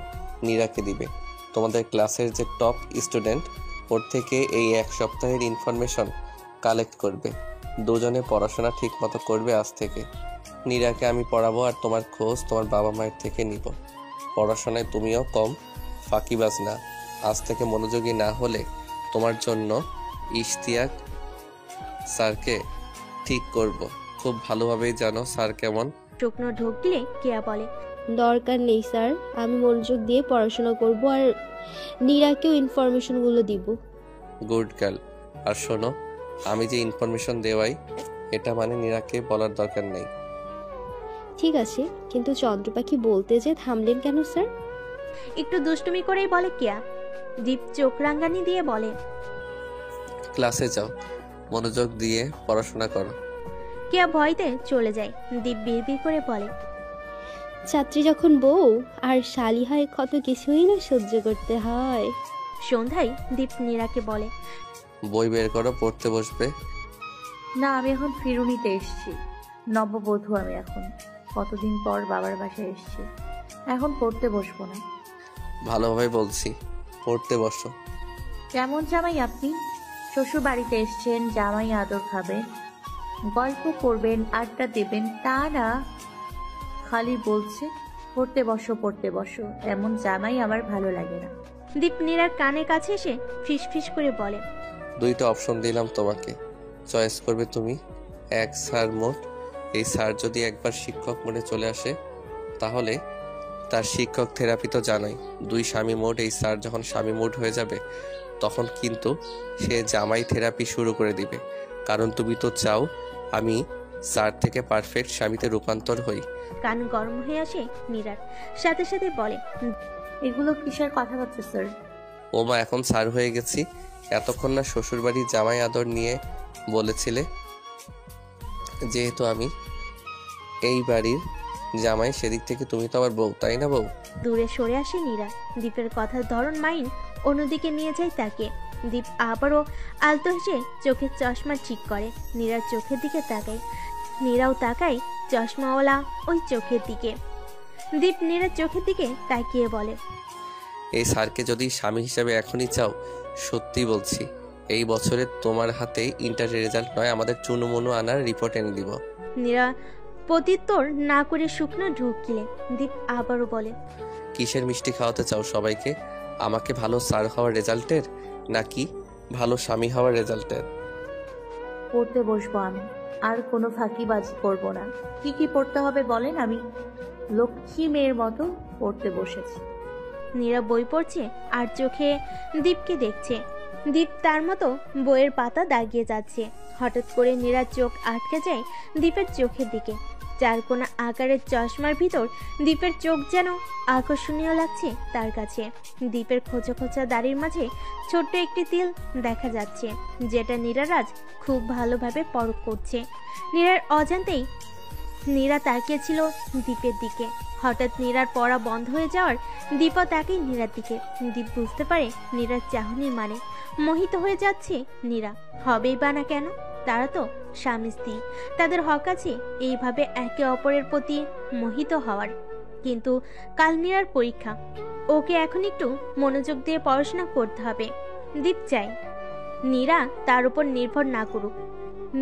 নীরাকে দিবে। তোমাদের ক্লাসের যে টপ স্টুডেন্ট, ওর থেকে এই 1 সপ্তাহের ইনফরমেশন কালেক্ট করবে। দুজনে পড়াশোনা ঠিক মতো করবে আজ থেকে। নীরাকে আমি পড়াবো আর তোমার খোঁজ তোমার বাবা মায়ের থেকে নিব। পড়াশোনায় তুমিও কম ফাঁকিবাজ না। আজ থেকে মনোযোগী না হলে তোমার জন্য ইশতিয়াক স্যারকে ঠিক করব। খুব ভালোভাবেই জানো স্যার কেমন।
শুকনো ঢোক দিলে কেয়া বলে,
দরকার নেই স্যার, আমি মনোযোগ দিয়ে পড়াশোনা করব আর নীরাকেও ইনফরমেশনগুলো দিব।
Good girl. আর শোনো, আমি যে ইনফরমেশন দেওয়াই, এটা মানে নীরাকে বলার দরকার নেই।
ঠিক আছে, কিন্তু চন্দ্রপাখি বলতে যে থামলেন কেন স্যার?
একটু দুষ্টুমি করেই বলে কেয়া। দীপ চোখ রাঙ্গানি দিয়ে বলে,
ক্লাসে যাও, মনোযোগ দিয়ে পড়াশোনা করো।
কেয়া ভয়তে চলে যায়। দীপ বিড়বিড় করে বলে,
ছাত্রী যখন বউ আর শালি হয়, কত কিছুই না সহ্য করতে হয়।
সন্ধ্যায় দীপ নীরাকে বলে,
বই বের করো, পড়তে বসবে।
না, আমি এখন ফিরুনিতে এসছি। নববধূ আমি এখন। কতদিন পর বাবার বাসায় এসছি। এখন পড়তে বসবো না।
ভালোভাবে বলছি, পড়তে বসো।
কেমন জামাই আপনি? শ্বশুর বাড়িতে এসছেন, জামাই আদর খাবেন, গল্প করবেন, আড্ডা দেবেন, তা না খালি বলছে পড়তে বসো পড়তে বসো। এমন জামাই আমার ভালো লাগে না।
দীপ নীরার কানের কাছে এসে ফিস ফিস করে বলে,
2টা অপশন দিলাম তোমাকে, চয়েস করবে তুমি। 1 স্যার মোড। এই স্যার যদি একবার শিক্ষক মোডে চলে আসে, তাহলে তার শিক্ষক থেরাপি তো জানোই। 2 স্বামী মোড। এই স্যার যখন স্বামী মোড হয়ে যাবে, তখন কিন্তু সে জামাই থেরাপি শুরু করে দিবে। কারণ তুমি তো চাও আমি স্যার থেকে পারফেক্ট স্বামীতে রূপান্তর হই।
কান গরম হয়ে আসে নীরার। সাথে সাথে বলে,
এগুলো কিসের কথাবার্তা স্যার?
ও মা, এখন স্যার হয়ে গেছি। এতক্ষণ না শ্বশুরবাড়ির জামাই আদর নিয়ে বলেছিলে। যেহেতু আমি এই বাড়ির জামাই, সেদিক থেকে তুমি তো আবার বউ, তাই না বউ?
দূরে সরে আসে নীরা। দীপের কথার ধরন মাইন অন্যদিকে নিয়ে যায় তাকে। দীপ আবারও আলতো হেসে চোখের চশমা ঠিক করে, নীরার চোখের দিকে তাকায়। নীরাও তাকায় চশমাওয়ালা ওই চোখের দিকে। দীপ নীরার চোখের দিকে তাকিয়ে বলে,
এই স্যারকে যদি স্বামী হিসাবে এখনই চাও, সত্যি বলছি এই বছরে তোমার হাতে ইন্টারের রেজাল্ট নয়, আমাদের চুনুমুনু আনার রিপোর্ট এনে দিব।
নীরা প্রত্যুত্তর না করে শুকনো ঢোক গিলে দীপ আবারও বলে,
কিসের মিষ্টি খাওয়াতে চাও সবাইকে? আমাকে ভালো স্যার হওয়ার রেজাল্টের, নাকি ভালো স্বামী হওয়ার রেজাল্টের?
পড়তে বসবো আমি, আর কোনো ফাঁকিবাজি করব না। কি কি পড়তে হবে বলেন, আমি লক্ষ্মী মেয়ের মতো পড়তে বসেছি।
নীরা বই পড়ছে আর চোখে দীপকে দেখছে। দীপ তার মতো বইয়ের পাতা দাগিয়ে যাচ্ছে। হঠাৎ করে নীরার চোখ আটকে যায় দীপের চোখের দিকে। চারকোনা আকারের চশমার ভিতর দীপের চোখ যেন আকর্ষণীয় লাগছে তার কাছে। দীপের খোঁচা খোঁচা দাড়ির মাঝে ছোট্ট একটি তিল দেখা যাচ্ছে, যেটা নীরার আজ খুব ভালোভাবে পরখ করছে। নীরার অজান্তেই নীরা তাকিয়েছিল দীপের দিকে। হঠাৎ নীরার পড়া বন্ধ হয়ে যাওয়ার দীপও তাকেই নীরার দিকে। দীপ বুঝতে পারে নীরার চাহনির মানে। মোহিত হয়ে যাচ্ছে নীরা, হবেই বা না কেন, তারা তো স্বামী স্ত্রী, তাদের হক আছে এইভাবে একে অপরের প্রতি মোহিত হওয়ার। কিন্তু কাল নীরার পরীক্ষা, ওকে এখন একটু মনোযোগ দিয়ে পড়াশোনা করতে হবে। দীপ চাই নীরা তার উপর নির্ভর না করুক।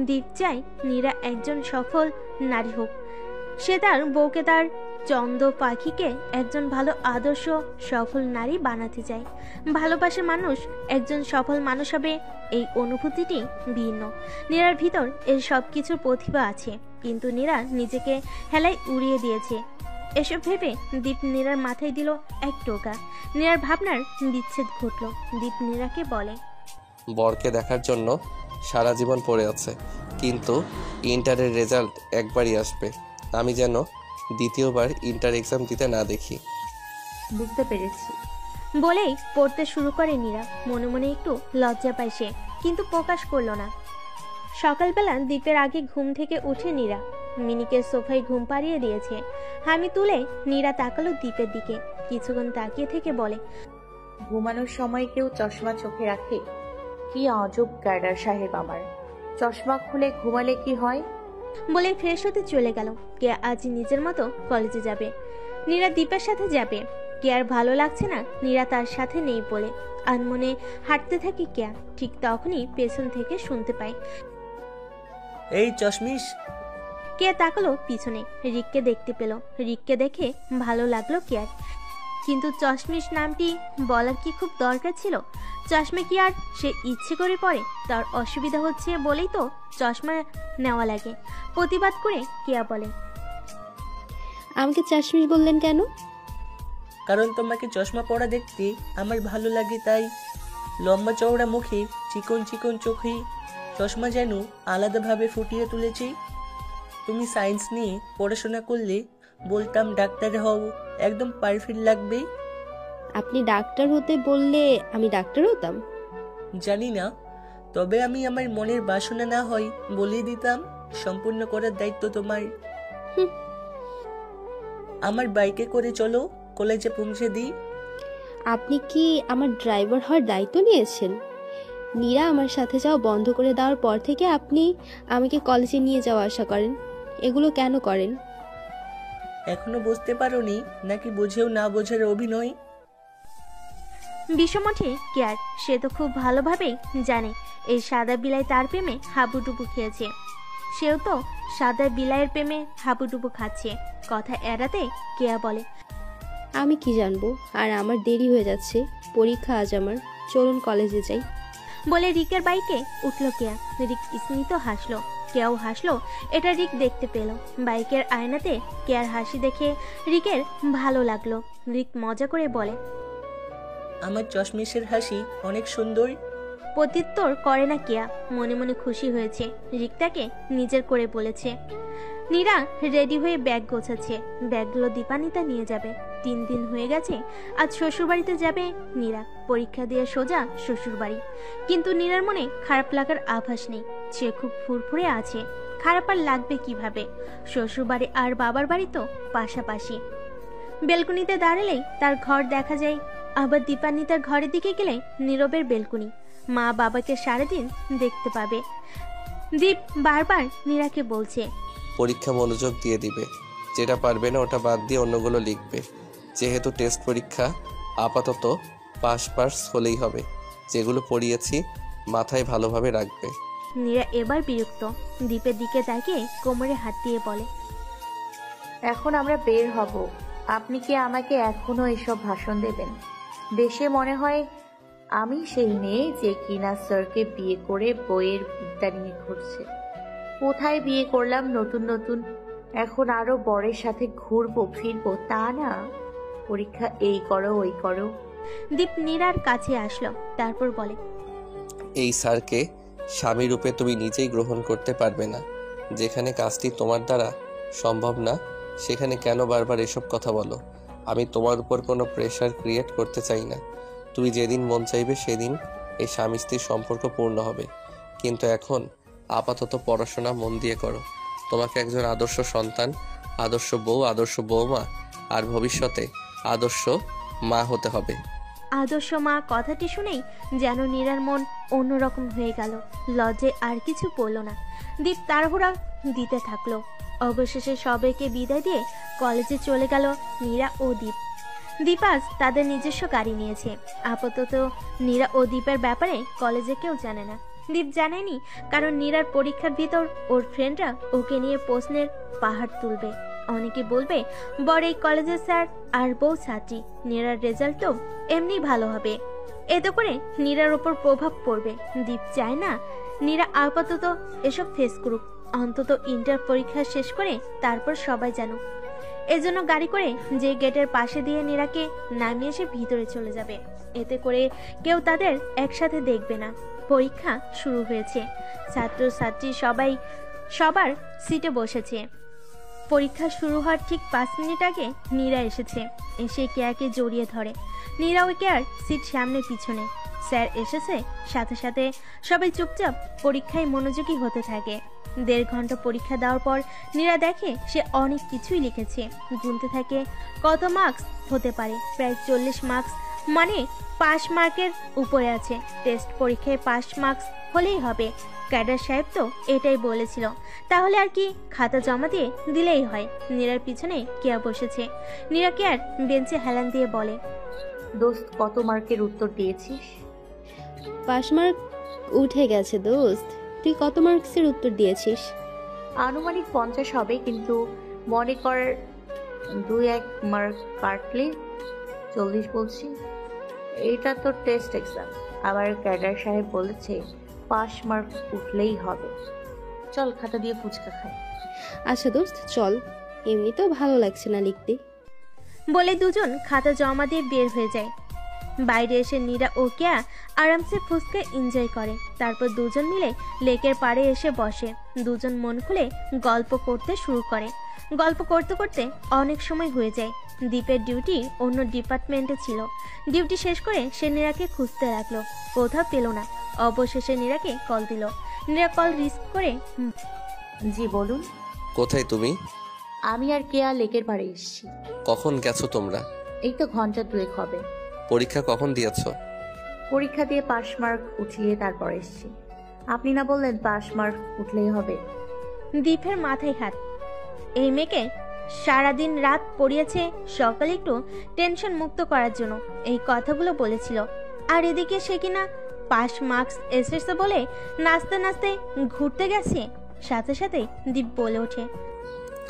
দীপ চাই নীরা একজন সফল নারী হোক। সে তার বউকে, তার চন্দ্র পাখিকে একজন ভালো আদর্শ সফল নারী বানাতে চায়। ভালোবাসার মানুষ একজন সফল মানুষ হবে, এই অনুভূতিটি ভিন্ন। নীরার ভিতর এর সব কিছুর প্রতিভা আছে, কিন্তু নীরা নিজেকে হেলায় উড়িয়ে দিয়েছে। এসব ভেবে দীপ নীরার মাথায় দিল এক টোকা। নীরার ভাবনার বিচ্ছেদ ঘটল। দীপ নীরাকে বলে,
বরকে দেখার জন্য সারা জীবন পড়ে আছে, কিন্তু ইন্টারের রেজাল্ট একবারই আসবে। আমি যেন দ্বিতীয়বার ইন্টার এক্সাম দিতে না দেখি।
বুঝতে পেরেছি
বলেই পড়তে শুরু করে নীরা। মনে মনে একটু লজ্জা পায় সে, কিন্তু প্রকাশ করলো না। সকালবেলা দীপের আগে ঘুম থেকে উঠে নীরা মিনিকে সোফায় ঘুম পাড়িয়ে দিয়েছে। হামি তুলে নীরা তাকালো দীপের দিকে, কিছুক্ষণ তাকিয়ে থেকে বলে,
ঘুমানোর সময় কেউ চশমা চোখে রাখে? কি আজব ক্যাডার সাহেব আমার। চশমা খুলে ঘুমালে কি হয়?
বলে ফ্রেশ হতে চলে গেল। কে আজ নিজের মতো কলেজে যাবে, নীরা দীপের সাথে যাবে। কে আর ভালো লাগছে না নীরা তার সাথে নেই বলে। আনমনে হাঁটতে থাকে কেয়া। ঠিক তখনই পেছন থেকে শুনতে পায়,
এই চশমিশ।
কে তাকালো পিছনে, রিককে দেখতে পেল। রিককে দেখে ভালো লাগলো কেয়ার, কিন্তু চশমিশ নামটি বলার কি খুব দরকার ছিল? চশমা কি আর সে ইচ্ছে করে পড়ে? তার অসুবিধা হচ্ছে বলেই তো চশমা নেওয়া লাগে। প্রতিবাদ করে কেয়া বলে,
আমাকে চশমিশ বললেন কেন?
কারণ তোমাকে চশমা পরা দেখতে আমার ভালো লাগে, তাই। লম্বা চওড়া মুখে, চিকন চিকন চোখে চশমা যেন আলাদাভাবে ফুটিয়ে তুলেছে। তুমি সায়েন্স নিয়ে পড়াশোনা করলে বলতাম ডাক্তার হও, একদম পারফেক্ট লাগবে।
আপনি ডাক্তার হতে বললে আমি ডাক্তার হতাম?
জানি না, তবে আমি আমার মনের বাসনা না হয় বলে দিতাম। সম্পূর্ণ করার দায়িত্ব তোমার। আমার বাইকে করে চলো, কলেজে পৌঁছে দিই।
আপনি কি আমার ড্রাইভার হওয়ার দায়িত্ব নিয়েছেন? নীরা আমার সাথে যাওয়া বন্ধ করে দেওয়ার পর থেকে আপনি আমাকে কলেজে নিয়ে যাওয়া আশা করেন। এগুলো কেন করেন?
এখনো বুঝতে পারোনি নাকি বুঝেও না বোঝার অভিনয়?
বিষমঠে কেয়ার, সে তো খুব ভালোভাবেই জানে এই সাদা বিলাই তার প্রেমে হাবুডুবু খেয়েছে। সেও তো সাদা বিলাইয়ের প্রেমে হাবুডুবু খাচ্ছে। কথা এড়াতে কেয়া বলে,
আমি কি জানবো, আর আমার দেরি হয়ে যাচ্ছে, পরীক্ষা আজ আমার, চলুন কলেজে যাই।
বলে রিকের বাইকে উঠল কেয়া। রিক স্মিত হাসলো, কেয়াও হাসলো। এটা রিক দেখতে পেল। বাইকের আয়নাতে কেয়ার হাসি দেখে রিকের ভালো লাগলো। রিক মজা করে বলে,
আমার চশমিশের হাসি অনেক সুন্দর।
প্রত্যুত্তর করে না কেয়া, মনে মনে খুশি হয়েছে রিক তাকে নিজের করে বলেছে। নীরা রেডি হয়ে ব্যাগ গোছাচ্ছে। ব্যাগগুলো দীপানিতা নিয়ে যাবে। 3 দিন হয়ে গেছে আজ শ্বশুরবাড়িতে যাবে নীরা। পরীক্ষা দিয়ে সোজা শ্বশুরবাড়ি। কিন্তু নীরার মনে খারাপ লাগার আভাস নেই। সে খুব ফুরফুরে আছে। খারাপ আর লাগবে কিভাবে? শ্বশুর বাড়ি আর বাবার বাড়ি তো পাশাপাশি। বেলকুনিতে দাঁড়ালেই তার ঘর দেখা যায়, আবার দীপান্বিতার ঘরের দিকে গেলে নীরবের বেলকুনি। মা বাবাকে সারাদিন দেখতে পাবে। দীপ বারবার নীরাকে বলছে,
পরীক্ষা মনোযোগ দিয়ে দিবে, যেটা পারবে না ওটা বাদ দিয়ে অন্যগুলো লিখবে। যেহেতু টেস্ট পরীক্ষা, আপাতত পাস হলেই হবে। যেগুলো পড়িয়েছি মাথায় ভালোভাবে রাখবে।
নীরা এবার বিরক্ত দীপের দিকে তাকিয়ে কোমরে হাত দিয়ে বলে,
এখন আমরা বের হব, আপনি কি আমাকে এখনো এসব ভাষণ দেবেন? দেশে মনে হয় আমি সেই মেয়ে যে কিনা স্যারকে বিয়ে করে বইয়ের বিদ্যা নিয়ে ঘুরছে। কোথায় বিয়ে করলাম নতুন নতুন, এখন আরো বরের সাথে ঘুরবো ফিরবো, তা না পরীক্ষা এই করো ওই করো।
দীপ নীরার কাছে আসলো, তারপর বলে,
এই স্যারকে স্বামী রূপে তুমি নিজেই গ্রহণ করতে পারবে না। যেখানে কাজটি তোমার দ্বারা সম্ভব না সেখানে কেন বারবার এসব কথা বলো? আমি তোমার উপর কোনো প্রেশার ক্রিয়েট করতে চাই না। তুমি যেদিন মন চাইবে সেদিন এই স্বামী স্ত্রীর সম্পর্ক পূর্ণ হবে। কিন্তু এখন আপাতত পড়াশোনা মন দিয়ে করো। তোমাকে একজন আদর্শ সন্তান, আদর্শ বউ, আদর্শ বৌমা আর ভবিষ্যতে আদর্শ মা হতে হবে।
আদর্শ মা কথাটি শুনেই যেন নীরার মন অন্যরকম হয়ে গেল। লজ্জে আর কিছু বলল না। দীপ তাড়াহুড়া দিতে থাকলো। অবশেষে সবাইকে বিদায় দিয়ে কলেজে চলে গেল নীরা ও দীপ। দীপ আজ তাদের নিজস্ব গাড়ি নিয়েছে। আপাতত নীরা ও দীপের ব্যাপারে কলেজে কেউ জানে না। দীপ জানেনি, কারণ নীরার পরীক্ষার ভিতর ওর ফ্রেন্ডরা ওকে নিয়ে প্রশ্নের পাহাড় তুলবে। অনেকে বলবে বড় এই কলেজের স্যার আর বউ ছাত্রী, নীরার রেজাল্টও এমনি ভালো হবে। এতে করে নীরার ওপর প্রভাব পড়বে। দীপ চায় না নীরা আপাতত এসব ফেস করুক, অন্তত ইন্টার পরীক্ষা শেষ করে তারপর সবাই জানুক। এজন্য গাড়ি করে যে গেটের পাশে দিয়ে নীরাকে নামিয়ে এসে ভিতরে চলে যাবে। এতে করে কেউ তাদের একসাথে দেখবে না। পরীক্ষা শুরু হয়েছে। ছাত্র ছাত্রী সবাই সবার সিটে বসেছে। পরীক্ষা শুরু হওয়ার ঠিক 5 মিনিট আগে নীরা এসেছে। এসে কেয়াকে জড়িয়ে ধরে। নীরা ওই কেয়ার সিট সামনে পিছনে। স্যার এসেছে, সাথে সাথে সবাই চুপচাপ পরীক্ষায় মনোযোগী হতে থাকে। 1.5 ঘন্টা পরীক্ষা দেওয়ার পর নীরা দেখে সে অনেক কিছুই লিখেছে। গুনতে থাকে কত মার্কস হতে পারে। প্রায় 40 মার্কস, মানে 5 মার্কের উপরে আছে। টেস্ট পরীক্ষায় 5 মার্কস হলেই হবে। ক্যাডার সাহেব তো এটাই বলেছিল। তাহলে আর কি, খাতা জমা দিয়ে দিলেই হয়। নীরার পিছনে কেয়া বসেছে। নীরা কেয়ার বেঞ্চে হেলান দিয়ে বলে,
দোস্ত কত মার্কের উত্তর দিয়েছিস?
5 মার্ক উঠে গেছে দোস্ত। তুই কত মার্কসের উত্তর দিয়েছিস?
আনুমানিক 50 হবে, কিন্তু মনে কর 2-1 মার্ক কাটলে 40 বলছি। এটা তো টেস্ট এক্সাম। আবার ক্যাডার সাহেব বলেছে 5 মার্ক উঠলেই হবে। চল খাতা দিয়ে ফুচকা খাই।
আচ্ছা দোস্ত চল, এমনিতেও ভালো লাগছে না লিখতে।
বলে দুজন খাতা জমা দিয়ে বের হয়ে যায়। বাইরে এসে নীরা ও কেয়া আরামসে ফুচকা এনজয় করে। তারপর দুজন মিলে লেকের পাড়ে এসে বসে। দুজন মন খুলে গল্প করতে শুরু করে। গল্প করতে করতে অনেক সময় হয়ে যায়। দীপের ডিউটি অন্য ডিপার্টমেন্টে ছিল। ডিউটি শেষ করে সে নীরাকে খুঁজতে লাগলো, কোথাও পেল না। অবশেষে নীরাকে কল দিল। নীরা কল রিসিভ করে,
জি বলুন।
কোথায় তুমি?
আমি আর কেয়া লেকের পাড়ে এসেছি।
কখন গেছো তোমরা?
এই তো ঘন্টা 2 হবে।
পরীক্ষা কখন দিয়েছো?
পরীক্ষা দিয়ে 5 মার্ক উঠিয়ে তারপর এসেছি। আপনি না বললেন 5 মার্ক উঠলেই হবে?
দীপের মাথায় হাত। এই মেয়েকে সারাদিন রাত পড়িয়েছে, সকালে একটু টেনশন মুক্ত করার জন্য এই কথাগুলো বলেছিল। আর এদিকে সে কিনা 5 মার্কস এসেছে বলে নাচতে নাচতে ঘুরতে গেছে। সাথে সাথে দীপ বলে ওঠে,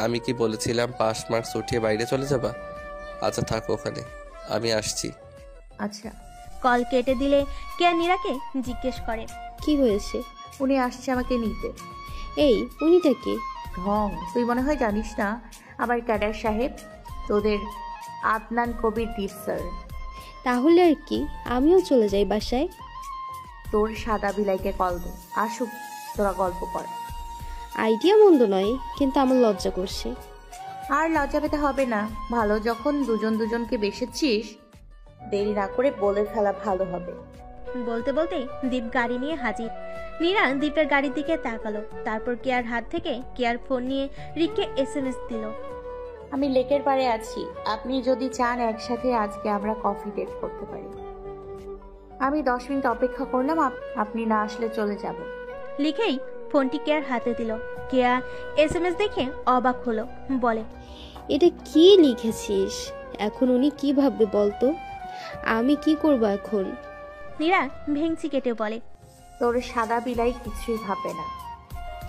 আমি কি বলেছিলাম 5 মার্কস উঠিয়ে বাইরে চলে যাবা? আচ্ছা থাকো ওখানে, আমি আসছি।
আচ্ছা।
কল কেটে দিলে কেয়া নীরাকে জিজ্ঞেস করে,
কি হয়েছে?
উনি আসছে আমাকে নিতে।
এই উনিটা কি?
ঢং, তুই মনে হয় জানিস না। আমার ক্যাডার সাহেব, তোদের আদনান কবির দীপ স্যার।
তাহলে আর কি, আমিও চলে যাই বাসায়।
তোর সাদা বিলাইকে কল দে, আসুক, তোরা গল্প কর।
আইডিয়া মন্দ নয়, কিন্তু আমার লজ্জা করছে।
আর লজ্জা পেতে হবে না। ভালো যখন দুজনকে বেসেছিস, দেরি না করে বলে ফেলা ভালো হবে।
বলতে বলতে দীপ গাড়ি নিয়ে হাজির। নীরা দীপের গাড়ির দিকে তাকালো, তারপর কেয়ার হাত থেকে কেয়ার ফোন নিয়ে রিককে SMS দিল।
আমি লেকের পাড়ে আছি, আপনি যদি চান একসাথে আজকে আমরা কফি ডেট করতে পারি। আমি 10 মিনিট অপেক্ষা করলাম, আপনি না আসলে চলে যাব।
লিখেই ফোনটি কেয়ার হাতে দিল। কেয়া SMS দেখে অবাক হলো, বলে,
এটা কি লিখেছিস? এখন উনি কি ভাববে বলতো? আমি কি করব এখন?
নীরা ভেংচি কেটে বলে,
তোর সাদা বিলাই কিছুই ভাববে না,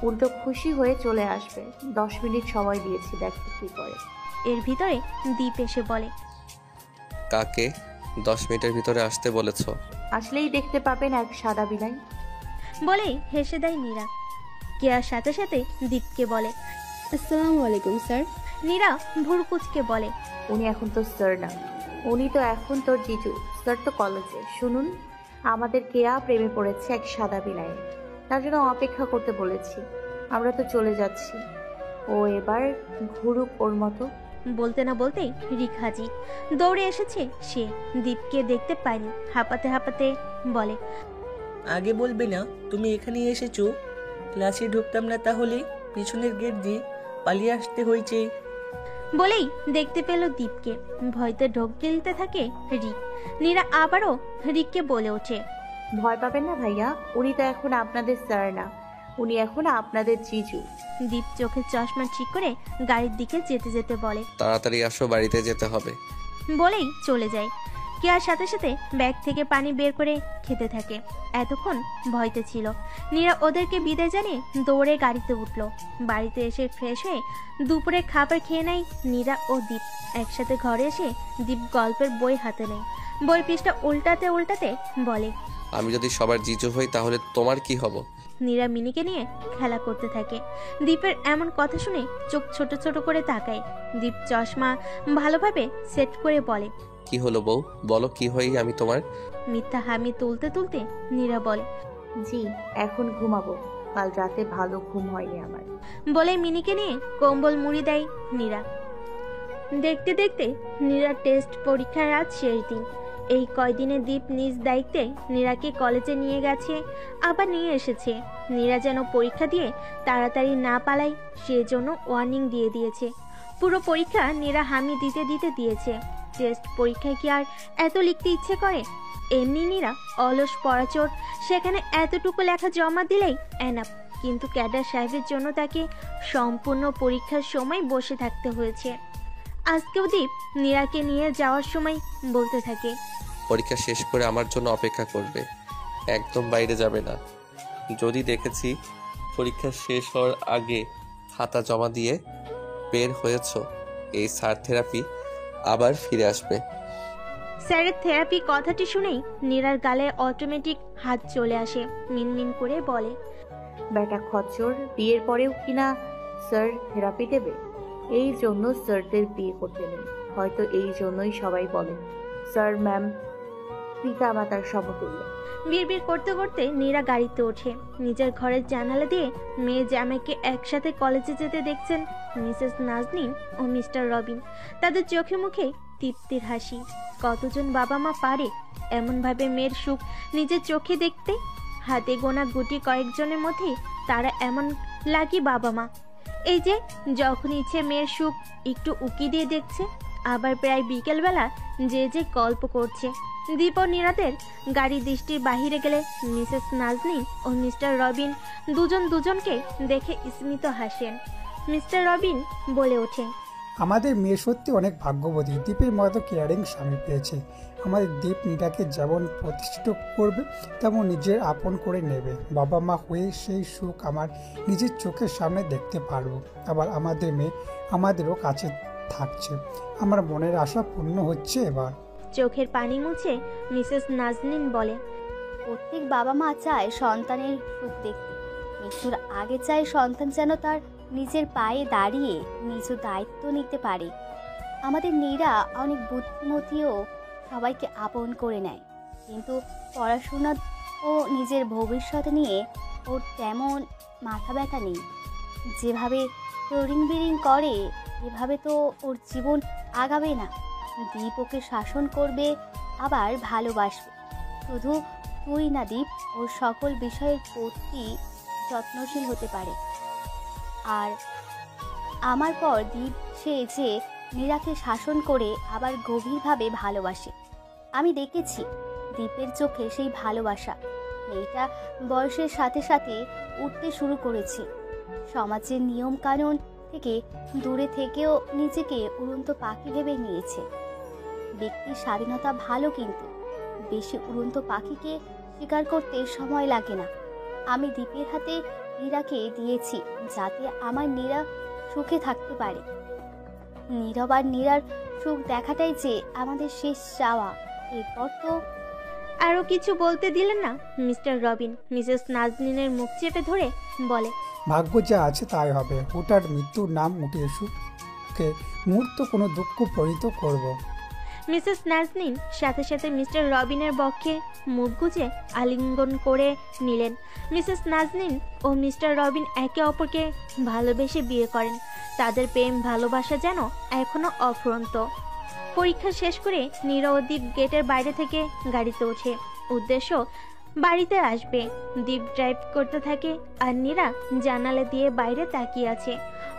উল্টো খুশি হয়ে চলে আসবে। 10 মিনিট সময় দিয়েছি, দেখ কি করে।
এর ভিতরে দীপ এসে বলে,
কাকে 10 মিনিটের ভিতরে আসতে বলেছ?
আসলেই দেখতে পাবেন এক সাদা বিলাই।
বলেই হেসে দেয় নীরা। কেয়ার সাথে সাথে দীপকে বলে,
আসসালামু আলাইকুম স্যার।
নীরা ভুরকুচকে বলে,
উনি এখন তো স্যার না, উনি তো এখন তোর জিজু। স্যার তো কলেজে। শুনুন, আমাদের কেয়া প্রেমে পড়েছে এক সাদা বিলাই, তার জন্য অপেক্ষা করতে বলেছি। আমরা তো চলে যাচ্ছি, ও এবার ঘুরুক ওর মতো।
বলতে না বলতেই রিক হাজির। দৌড়ে এসেছে সে, দীপকে দেখতে পায়নি। হাঁপাতে হাঁপাতে বলে,
আগে বলবে না তুমি এখানে এসেছো? ক্লাসে ঢুকতাম না তাহলে পিছনের গেট দিয়ে পালিয়ে আসতে হয়েছে।
বলেই দেখতে পেল দীপকে। ভয়তে ঢোক গিলতে থাকে রিক। নীরা আবারও রিককে বলে ওঠে,
ভয় পাবেন না ভাইয়া, উনি তো এখন আপনাদের স্যার না, উনি এখন আপনাদের জিজু।
দীপ চোখের চশমা ঠিক করে গাড়ির দিকে যেতে যেতে বলে,
তাড়াতাড়ি আসো, বাড়িতে যেতে হবে।
বলেই চলে যায়। কেয়ার সাথে সাথে ব্যাগ থেকে পানি বের করে খেতে থাকে। এতক্ষণ ভয়তে ছিল। নীরা ওদেরকে বিদায় জানিয়ে দৌড়ে গাড়িতে উঠল। বাড়িতে এসে ফ্রেশ হয়ে দুপুরে খাবার খেয়ে নেয় নীরা ও দীপ। একসাথে ঘরে এসে দীপ গল্পের বই হাতে নেয়। বই পৃষ্ঠা উল্টাতে উল্টাতে বলে,
আমি যদি সবার জিজু হই তাহলে তোমার কি হব?
নীরা মিনিকে নিয়ে খেলা করতে থাকে। দীপের এমন কথা শুনে চোখ ছোট ছোট করে তাকায়। দীপ চশমা ভালোভাবে সেট করে বলে,
কি হলো বউ, বলো কি হই আমি তোমার?
মিথ্যা হামি তুলতে তুলতে নীরা বলে,
জি এখন ঘুমাবো, কাল রাতে ভালো ঘুম হয়নি আমার।
বলে মিনিকে নিয়ে কম্বল মুড়ি দেয় নীরা। দেখতে দেখতে নীরা টেস্ট পরীক্ষার রাত শেষ দিন। এই কয়দিনে দীপ নিজ দায়িত্বে নীরাকে কলেজে নিয়ে গেছে, আবার নিয়ে এসেছে। নীরা যেন পরীক্ষা দিয়ে তাড়াতাড়ি না পালায় সেজন্য ওয়ার্নিং দিয়ে দিয়েছে। পুরো পরীক্ষা নীরা হামি দিতে দিতে দিয়েছে। টেস্ট পরীক্ষায় কি আর এত লিখতে ইচ্ছে করে? এমনি নীরা অলস পড়াচোর, সেখানে এতটুকু লেখা জমা দিলেই এনাফ। কিন্তু ক্যাডার সাহেবের জন্য তাকে সম্পূর্ণ পরীক্ষার সময় বসে থাকতে হয়েছে। আজকেও দীপ নীরাকে নিয়ে যাওয়ার সময় বলতে থাকে,
পরীক্ষা শেষ করে আমার জন্য অপেক্ষা করবে, একদম বাইরে যাবে না। যদি দেখেছি পরীক্ষা শেষ হওয়ার আগে খাতা জমা দিয়ে বের হয়েছ, এই স্যার থেরাপি আবার ফিরে আসবে।
স্যারের থেরাপি কথাটি শুনেই নীরার গালে অটোমেটিক হাত চলে আসে। মিনমিন করে বলে,
বেটা খচ্চর, বিয়ের পরেও কিনা স্যার থেরাপি দেবে? এই জন্য স্যারদের বিয়ে করতে নেই। হয়তো এই জন্যই সবাই বলে স্যার ম্যাম পিতা মাতার সমতুল্য।
বিড়বিড় করতে করতে নীরা গাড়িতে ওঠে। নিজের ঘরের জানালা দিয়ে মেয়ে জামাইকে একসাথে কলেজে যেতে দেখছেন মিসেস নাজনীন ও মিস্টার রবিন। তাদের চোখে মুখে তৃপ্তির হাসি। কতজন বাবা মা পারে এমনভাবে মেয়ের সুখ নিজের চোখে দেখতে? হাতে গোনা গুটি কয়েকজনের মধ্যে তারা এমন লাগি বাবা মা। এই যে যখন ইচ্ছে মেয়ের সুখ একটু উকি দিয়ে দেখছে, আবার প্রায় বিকেলবেলা যে যে গল্প করছে। দীপ ও নীরাদের গাড়ি দৃষ্টির বাহিরে গেলে মিসেস নাজনীন ও মিস্টার রবিন দুজনকে দেখে স্মিত হাসেন। মিস্টার রবিন বলে ওঠে,
আমাদের মেয়ে সত্যি অনেক ভাগ্যবতী, দীপের মতো কেয়ারিং স্বামী পেয়েছে। আমাদের দীপ নীরাকে যেমন প্রতিষ্ঠিত করবে তেমন নিজের আপন করে নেবে। বাবা মা হয়ে সেই সুখ আমার নিজের চোখের সামনে দেখতে পারবো। আবার আমাদের মেয়ে আমাদেরও কাছে থাকছে, আমার মনের আশা পূর্ণ হচ্ছে এবার।
চোখের পানি মুছে মিসেস নাজনীন বলে,
প্রত্যেক বাবা মা চায় সন্তানের সুখ দেখতে। মৃত্যুর আগে চায় সন্তান যেন তার নিজের পায়ে দাঁড়িয়ে নিজ দায়িত্ব নিতে পারে। আমাদের নীরা অনেক বুদ্ধিমতীও সবাইকে আপন করে নেয়, কিন্তু পড়াশোনা ও নিজের ভবিষ্যৎ নিয়ে ওর তেমন মাথা ব্যথা নেই। যেভাবে তরিং বিরিং করে এভাবে তো ওর জীবন আগাবে না। দীপ ওকে শাসন করবে, আবার ভালোবাসবে। শুধু
তুই না দীপ ও সকল বিষয়ের প্রতি যত্নশীল হতে পারে। আর আমার পর দীপ সে যে নীরাকে শাসন করে আবার গভীরভাবে ভালোবাসে। আমি দেখেছি দীপের চোখে সেই ভালোবাসা। মেয়েটা বয়সের সাথে সাথে উঠতে শুরু করেছে। সমাজের নিয়ম কানুন থেকে দূরে থেকেও নিজেকে উড়ন্ত পাখি ভেবে নিয়েছে। ব্যক্তির স্বাধীনতা ভালো, কিন্তু বেশি উড়ন্ত পাখিকে শিকার করতে সময় লাগে না। আমি দীপের হাতে নীরাকে দিয়েছি যাতে আমার নীরা সুখে থাকতে পারে। নীরব আর নীরার সুখ দেখাটাই যে আমাদের শেষ চাওয়া। এরপর তো
আরও কিছু বলতে দিলেন না মিস্টার রবিন। মিসেস নাজনীনের মুখ চেপে ধরে বলে,
ভাগ্য যা আছে তাই হবে। হুটার মৃত্যুর নাম উঠে সুখকে মুহূর্ত কোনো দুঃখ প্রহিত করব।
মিসেস নাজনীন সাথে সাথে মিস্টার রবিনের বক্ষে মুখ গুজে আলিঙ্গন করে নিলেন। মিসেস নাজনীন ও মিস্টার রবিন একে অপরকে ভালোবেসে বিয়ে করেন। তাদের প্রেম ভালোবাসা যেন এখনো অফুরন্ত। পরীক্ষা শেষ করে নীরা ও দীপ গেটের বাইরে থেকে গাড়িতে ওঠে। উদ্দেশ্য বাড়িতে আসবে। দীপ ড্রাইভ করতে থাকে আর নীরা জানালা দিয়ে বাইরে তাকিয়ে আছে।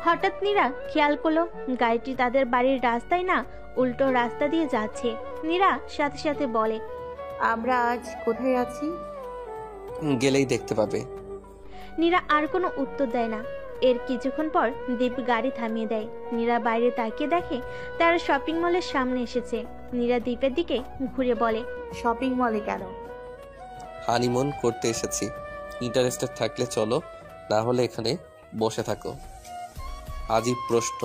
হঠাৎ নীরা খেয়াল করলো গাড়িটি তাদের বাড়ির রাস্তায় না, উল্টো রাস্তা দিয়ে যাচ্ছে। নীরা সাথে সাথে বলে,
আমরা আজ কোথায় আছি?
গেলেই দেখতে পাবে।
নীরা আর কোনো উত্তর দেয় না। এর কিছুক্ষণ পর দীপ গাড়ি থামিয়ে দেয়। নীরা বাইরে তাকিয়ে দেখে তারা শপিং মলের সামনে এসেছে। নীরা দীপের দিকে ঘুরে বলে,
শপিং মলে কেন?
হানিমুন করতে এসেছি। ইন্টারেস্টেড থাকলে চলো, না হলে এখানে বসে থাকো। আজই প্রশ্ন,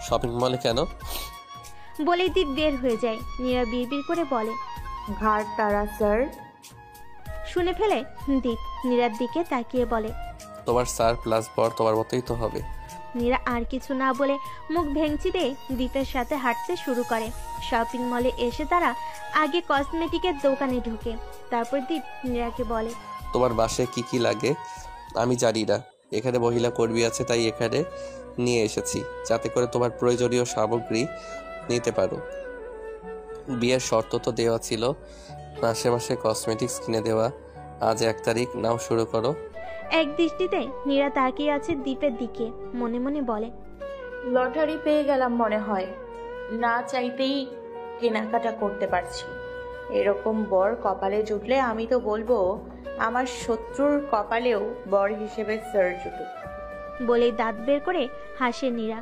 শপিং মলে কেন?
বলেই দীপ বের হয়ে যায়। নীরা বিড়বিড় করে বলে,
ঘাট তারা স্যার।
শুনে ফেলে দীপ নীরার দিকে তাকিয়ে বলে,
তোমার স্যার প্লাস বর তোমার মতোই তো হবে।
নীরা আর কিছু না বলে মুখ ভেঙচি দিয়ে দীপের সাথে হাঁটতে শুরু করে। শপিং মলে এসে তারা আগে কসমেটিকের দোকানে ঢুকে। তারপর দীপ নীরাকে বলে,
তোমার বাসায় কি কি লাগে আমি জানি না। এখানে মহিলা কর্মী আছে, তাই এখানে নিয়ে এসেছি যাতে করে তোমার প্রয়োজনীয় সামগ্রী নিতে পারো। বিয়ের শর্ত তো দেওয়া ছিল, মাসে মাসে কসমেটিক্স কিনে দেওয়া। আজ 1 তারিখ, নাও শুরু করো।
এক দৃষ্টিতে নীরা তাকিয়ে আছে দীপের দিকে। মনে মনে বলে,
লটারি পেয়ে গেলাম মনে হয়। না চাইতেই কেনাকাটা করতে পারছি। এরকম বর কপালে জুটলে আমি তো বলবো আমার শত্রুর কপালেও বর হিসেবে স্যার জুটুক।
বলেই দাঁত বের করে হাসে নীরা।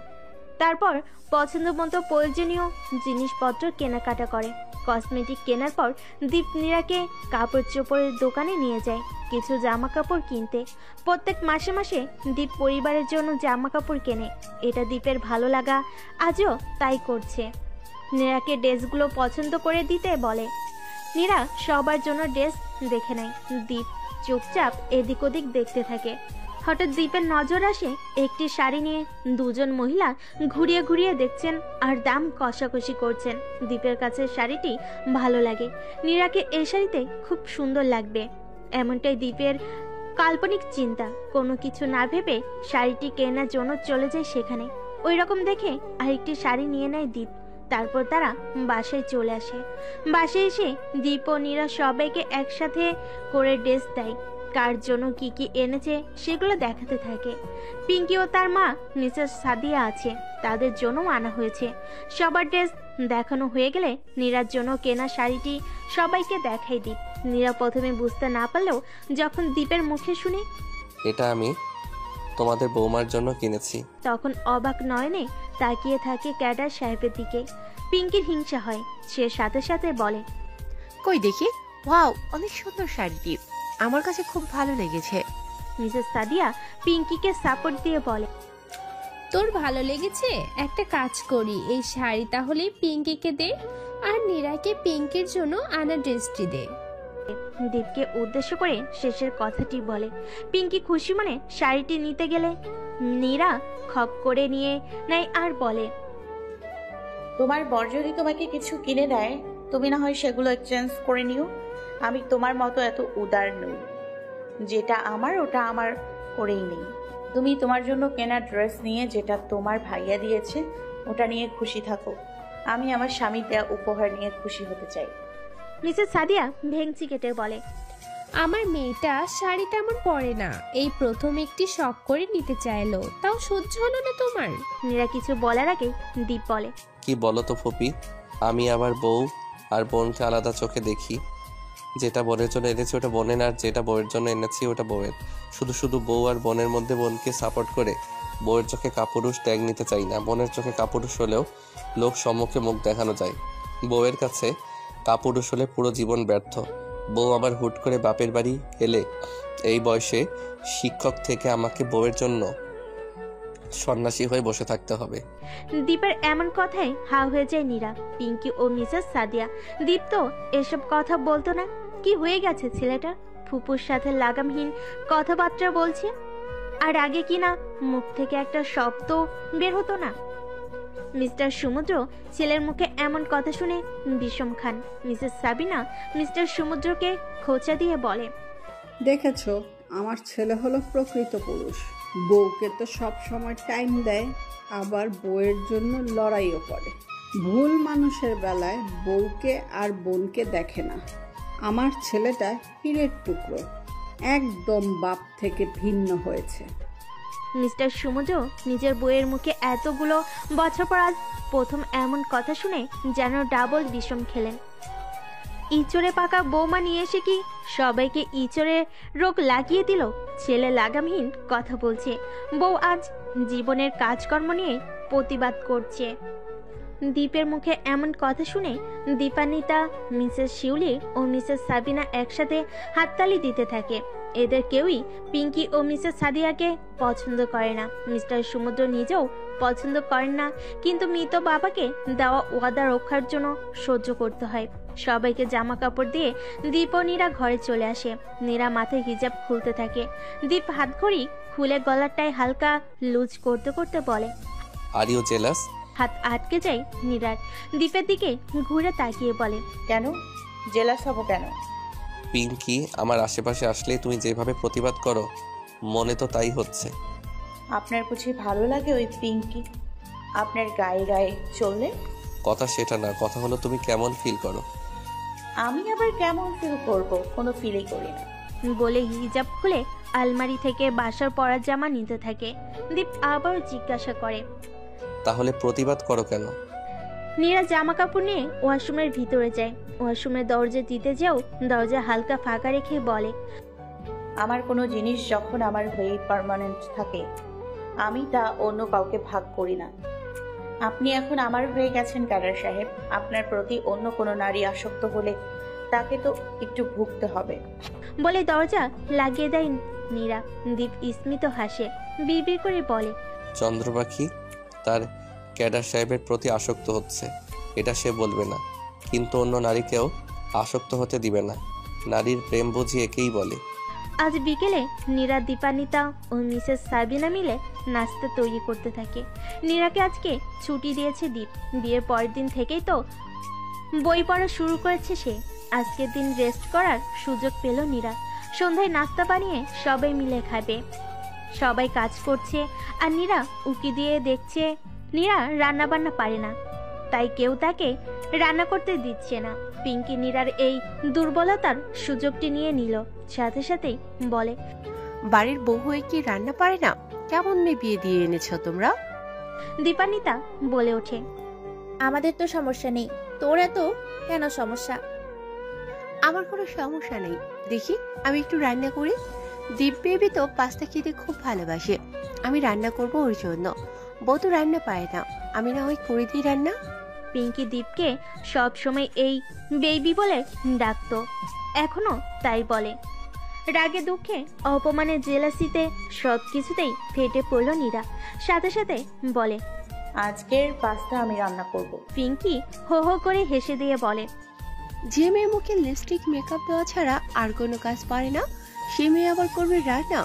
তারপর পছন্দ মতো প্রয়োজনীয় জিনিসপত্র কেনাকাটা করে। কসমেটিক কেনার পর দীপ নীরাকে কাপড় চোপড়ের দোকানে নিয়ে যায় কিছু জামা কাপড় কিনতে। প্রত্যেক মাসে মাসে দীপ পরিবারের জন্য জামা কাপড় কেনে। এটা দীপের ভালো লাগা, আজও তাই করছে। নীরাকে ড্রেসগুলো পছন্দ করে দিতে বলে। নীরা সবার জন্য ড্রেস দেখে নেয়। দীপ চুপচাপ এদিক ওদিক দেখতে থাকে। হঠাৎ দীপের নজর আসে একটি শাড়ি নিয়ে দুজন মহিলা ঘুরিয়ে ঘুরিয়ে দেখছেন আর দাম কষাকষি করছেন। দীপের কাছে শাড়িটি ভালো লাগে। নীরাকে এই শাড়িতে খুব সুন্দর লাগবে, এমনটাই দীপের কাল্পনিক চিন্তা। কোনো কিছু না ভেবে শাড়িটি কেনার জন্য চলে যায় সেখানে। ওই রকম দেখে আরেকটি শাড়ি নিয়ে নেয় দীপ। তারপর তারা বাসায় চলে আসে। বাসায় এসে দীপ ও নীরা সবাইকে একসাথে করে ড্রেস দেয়। কার জন্য কি কি এনেছে সেগুলো দেখাতে থাকে। পিঙ্কি ও তার মা মিসেস সাদিয়া আছে, তাদের জন্য আনা হয়েছে। সবার ড্রেস দেখানো হয়ে গেলে নীরার জন্য কেনা শাড়িটি সবাইকে দেখাই দীপ। নীরা প্রথমে বুঝতে না পারলেও যখন দীপের মুখে শুনে
এটা আমি তোমাদের বৌমার জন্য কিনেছি,
তখন অবাক নয়নে তাকিয়ে থাকে ক্যাডার সাহেবের দিকে। পিঙ্কির হিংসা হয়। সে সাথে সাথে বলে,
কই দেখি, ওয়াও, অনেক সুন্দর শাড়িটি, আমার কাছে খুব ভালো লেগেছে।
মিসেস সাদিয়া পিঙ্কিকে সাপোর্ট দিয়ে বলে,
তোর ভালো লেগেছে? একটা কাজ করি, এই শাড়ি তাহলে পিঙ্কিকে দে আর নীরাকে পিঙ্কির জন্য আনা ড্রেসটি দে।
দীপকে উদ্দেশ্য করে শেষের কথাটি বলে। পিঙ্কি খুশি মনে শাড়িটি নিতে গেলে নীরা খপ করে নিয়ে নেয় আর বলে,
তোমার বর যদি তোমাকে কিছু কিনে দেয় তুমি না হয় সেগুলো এক্সচেঞ্জ করে নিও। আমি তোমার মতো এত উদার নই, যেটা আমার ওটা আমার করেই নেই। তুমি তোমার জন্য কেনা ড্রেস নিয়ে যেটা তোমার ভাইয়া দিয়েছে ওটা নিয়ে খুশি থাকো। আমি আমার স্বামীর দেয়া উপহার নিয়ে খুশি হতে চাই।
মিসেস সাদিয়া ভেংচি কেটে বলে,
আমার মেয়েটা শাড়ি তেমন পরে না, এই প্রথম একটি শখ করে নিতে চাইলো, তাও সহ্য হলো না তোমার?
নীরা কিছু বলার আগে দীপ বলে,
কি বলো তো ফুপি, আমি আবার বউ আর বোনকে আলাদা চোখে দেখি। যেটা বোনের জন্য এনেছি ওটা বোনের, আর যেটা বউয়ের জন্য এনেছি ওটা বউয়ের। শুধু শুধু বউ আর বোনের মধ্যে বোনকে সাপোর্ট করে বউয়ের চোখে কাপুরুষ ট্যাগ নিতে চাই না। বোনের চোখে কাপুরুষ হলেও লোক সম্মুখে মুখ দেখানো যায়, বউয়ের কাছে কাপুরুষ হলে পুরো জীবন ব্যর্থ। বউ আবার হুট করে বাপের বাড়ি এলে এই বয়সে শিক্ষক থেকে আমাকে বউয়ের জন্য সন্ন্যাসী হয়ে বসে থাকতে হবে।
দীপের এমন কথায় হা হয়ে যায় নীরা, পিঙ্কি ও মিসেস সাদিয়া। দীপ তো এসব কথা বলতো না, কি হয়ে গেছে ছেলেটা? ফুপুর সাথে লাগামহীন কথাবার্তা বলছে, আর আগে কি না মুখ থেকে একটা শব্দ বের হতো না। মিস্টার সমুদ্র ছেলের মুখে এমন কথা শুনে বিষম খান। মিসেস সাবিনা মিস্টার সমুদ্রকে খোঁচা দিয়ে বলে,
দেখেছো, আমার ছেলে হলো প্রকৃত পুরুষ। বউকে তো সব সময় টাইম দেয়, আবার বউয়ের জন্য লড়াইও করে। ভুল মানুষের বেলায় বউকে আর বোনকে দেখে না। আমার ছেলেটা হীরের টুকরো, একদম বাপ থেকে ভিন্ন হয়েছে।
মিস্টার সমুদ্র নিজের বইয়ের মুখে এতগুলো বছর পর আজ প্রথম এমন কথা শুনে যেন ডাবল বিষম খেলেন। ইঁচড়ে পাকা বৌমা নিয়ে এসে কি সবাইকে ইঁচড়ে রোগ লাগিয়ে দিল? ছেলে লাগামহীন কথা বলছে, বউ আজ জীবনের কাজকর্ম নিয়ে প্রতিবাদ করছে। দীপের মুখে এমন কথা শুনে দীপান্বিতা, মিসেস শিউলি ও মিসেস সাবিনা একসাথে হাততালি দিতে থাকে। এদের কেউই পিঙ্কি ও মিসেস সাদিয়াকে পছন্দ করে না। মিস্টার সমুদ্র নিজেও পছন্দ করেন না, কিন্তু মৃত বাবাকে দেওয়া ওয়াদা রক্ষার জন্য সহ্য করতে হয়। সবাইকে জামা কাপড় দিয়ে দীপ ও নীরা ঘরে চলে আসে। নীরা মাথায় হিজাব খুলতে থাকে। দীপ হাতঘড়ি খুলে গলারটায় হালকা লুজ করতে করতে বলে,
আর ইউ জেলাস?
হাত আটকে যায় নীরার। দীপের দিকে ঘুরে তাকিয়ে বলে,
কেন জেলাস হব কেন?
পিঙ্কি আমার আশেপাশে আসলে তুমি যেভাবে প্রতিবাদ করো মনে তো তাই হচ্ছে।
আপনার বুঝি ভালো লাগে ওই পিঙ্কি আপনার গায়ে গায়ে চললে?
কথা সেটা না, কথা হলো তুমি কেমন ফিল করো।
আমি আবার কেমন ফিল করব? কোনো ফিলই করি না।
বলে হিজাব খুলে আলমারি থেকে বাসার পরার জামা নিতে থাকে। দীপ আবার জিজ্ঞাসা করে,
তাহলে প্রতিবাদ করো কেন?
নীরা জামা কাপড় নিয়ে ওয়াশরুমের ভিতরে যায়। ওয়াশরুমের দরজা দিতে যাও দরজা হালকা ফাঁকা রেখে বলে,
আমার কোনো জিনিস যখন আমার হয়ে পার্মানেন্ট থাকে আমি তা অন্য কাউকে ভাগ করি না। আপনি এখন আমার হয়ে গেছেন ক্যাডার সাহেব। আপনার প্রতি অন্য কোনো নারী আসক্ত হলে তাকে তো একটু ভুগতে হবে।
বলে দরজা লাগিয়ে দেয় নীরা। দীপ স্মিত হাসে, বিড়বিড় করে বলে,
চন্দ্রপাখি তার ক্যাডার সাহেবের প্রতি আসক্ত হচ্ছে, এটা সে বলবে না, কিন্তু অন্য নারীকেও আসক্ত হতে দিবে না। নারীর প্রেম বুঝি একেই বলে।
আজ বিকেলে নীরা, দীপান্বিতা ও মিসেস সাবিনা মিলে নাস্তা তৈরি করতে থাকে। নীরাকে আজকে ছুটি দিয়েছে দীপ। বিয়ের পরের দিন থেকেই তো বই পড়া শুরু করেছে সে। আজকের দিন রেস্ট করার সুযোগ পেল নীরা। সন্ধ্যায় নাস্তা বানিয়ে সবাই মিলে খাবে। সবাই কাজ করছে আর নীরা উকি দিয়ে দেখছে। নীরা রান্না বান্না পারে না, তাই কেউ তাকে রান্না করতে দিচ্ছে না। পিঙ্কি নীরার এই দুর্বলতার সুযোগটি নিয়ে নিল, সাথে সাথেই বলে,
বাড়ির বউ হয়ে কি রান্না পারে না? কেমন মেয়ে বিয়ে দিয়ে এনেছো তোমরা?
দীপান্বিতা বলে ওঠে,
আমাদের তো সমস্যা নেই, তোর এত কেন সমস্যা?
আমার কোনো সমস্যা নেই, দেখি আমি একটু রান্না করি। দীপ বেবি তো পাস্তা খেতে খুব ভালোবাসে, আমি রান্না করব ওর জন্য। বউ তো রান্না পায় না, আমি না হয় করে দিই রান্না।
পিঙ্কি দীপকে সব সময় এই বেবি বলে ডাকতো, এখনো তাই বলে। রাগে দুঃখে অপমানে জেলাসিতে সব কিছুতেই ফেটে পড়ল নীরা। সাথে সাথে বলে,
আজকের পাস্তা আমি রান্না করব।
পিঙ্কি হো হো করে হেসে দিয়ে বলে,
যে মেয়ে মুখে লিপস্টিক মেকআপ দেওয়া ছাড়া আর কোনো কাজ পারে না সে মেয়ে আবার করবে রান্না?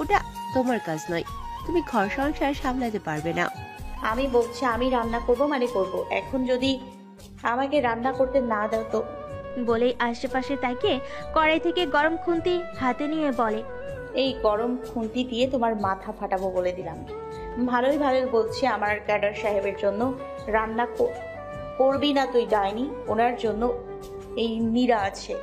ওটা তোমার কাজ নয়, তুমি ঘর সংসার সামলাতে পারবে না।
আমি বলছি আমি রান্না করব মানে করব। এখন যদি আমাকে রান্না করতে না দাও তো?
বলেই আশেপাশে তাকিয়ে কড়াই থেকে গরম খুন্তি হাতে নিয়ে বলে,
এই গরম খুন্তি দিয়ে তোমার মাথা ফাটাবো বলে দিলাম। ভালোই ভালোই বলছি, আমার ক্যাডার সাহেবের জন্য রান্না করবি না তুই ডাইনি, ওনার জন্য এই নীরা আছে।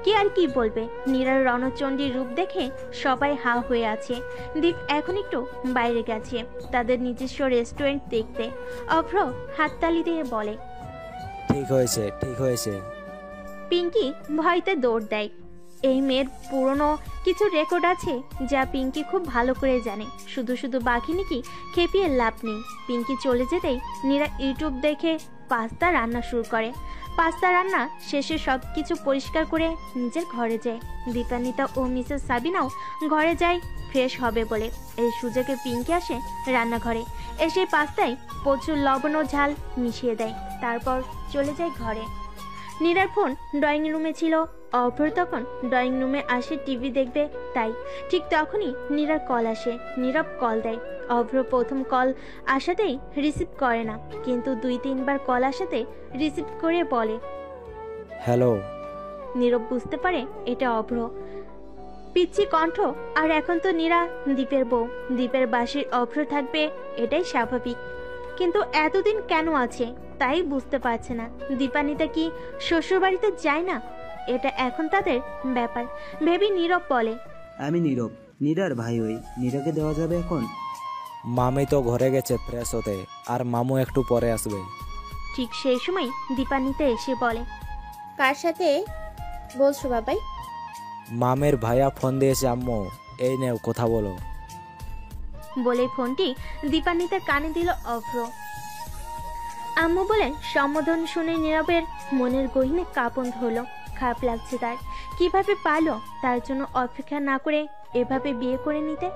কি আর কি বলবে। নীরার রণচণ্ডীর রূপ দেখে সবাই হা হয়ে আছে। দীপ এখন একটু বাইরে গেছে তাদের নিজস্ব রেস্টুরেন্ট দেখতে। অভ্র হাততালি দিয়ে বলে,
ঠিক হয়েছে, ঠিক হয়েছে।
পিঙ্কি ভয়তে দৌড় দেয়। এই মেয়ের পুরনো কিছু রেকর্ড আছে যা পিঙ্কি খুব ভালো করে জানে। শুধু শুধু বাঘিনী কি খেপিয়ে লাভ নেই। পিঙ্কি চলে যেতেই নীরা ইউটিউব দেখে পাস্তা রান্না শুরু করে। পাস্তা রান্না শেষে সব কিছু পরিষ্কার করে নিজের ঘরে যায়। দীপান্বিতা ও মিসেস সাবিনাও ঘরে যায় ফ্রেশ হবে বলে। এই সুযোগে পিঙ্কি আসে রান্নাঘরে, এসে পাস্তায় প্রচুর লবণ ও ঝাল মিশিয়ে দেয়, তারপর চলে যায় ঘরে। নীরার ফোন ড্রয়িং রুমে ছিল। অভ্র তখন ড্রয়িং রুমে আসে টিভি দেখবে, তাই ঠিক তখনই নীরার কল আসে। নীরব কল দেয়। অভ্র প্রথম কল আসাতেই রিসিভ করে না, কিন্তু 2-3 বার কল আসাতে রিসিভ করে বলে,
হ্যালো।
নীরব বুঝতে পারে এটা অভ্র। পিচ্ছি কণ্ঠ, আর এখন তো নীরা দীপের বউ, দীপের বাসির অভ্র থাকবে এটাই স্বাভাবিক, কিন্তু এতদিন কেন আছে তাই বুঝতে পারছে না। দীপান্বিতা কি শ্বশুরবাড়িতে যায় না? এটা এখন তাদের ব্যাপার ভেবে নীরব বলে,
আমি নীরব, নীরার ভাই হই, নীরাকে দেওয়া যাবে এখন?
মামি তো ঘরে গেছে ফ্রেশ হতে, আর মামু একটু পরে আসবে।
ঠিক সেই সময় দীপান্বিতা এসে বলে,
কার সাথে বলছো বাবাই?
মামের ভাইয়া ফোন দিয়েছে আম্মু, এই নেও কথা বলো।
বলে ফোনটি দীপান্বিতার কানে দিল অভ্র। আম্মু বলে সম্বোধন শুনে নীরবের মনের গহীনে কাঁপন ধরলো। খারাপ লাগছে তার, কিভাবে পারলো তার জন্য অপেক্ষা না করে এভাবে বিয়ে করে নিতে।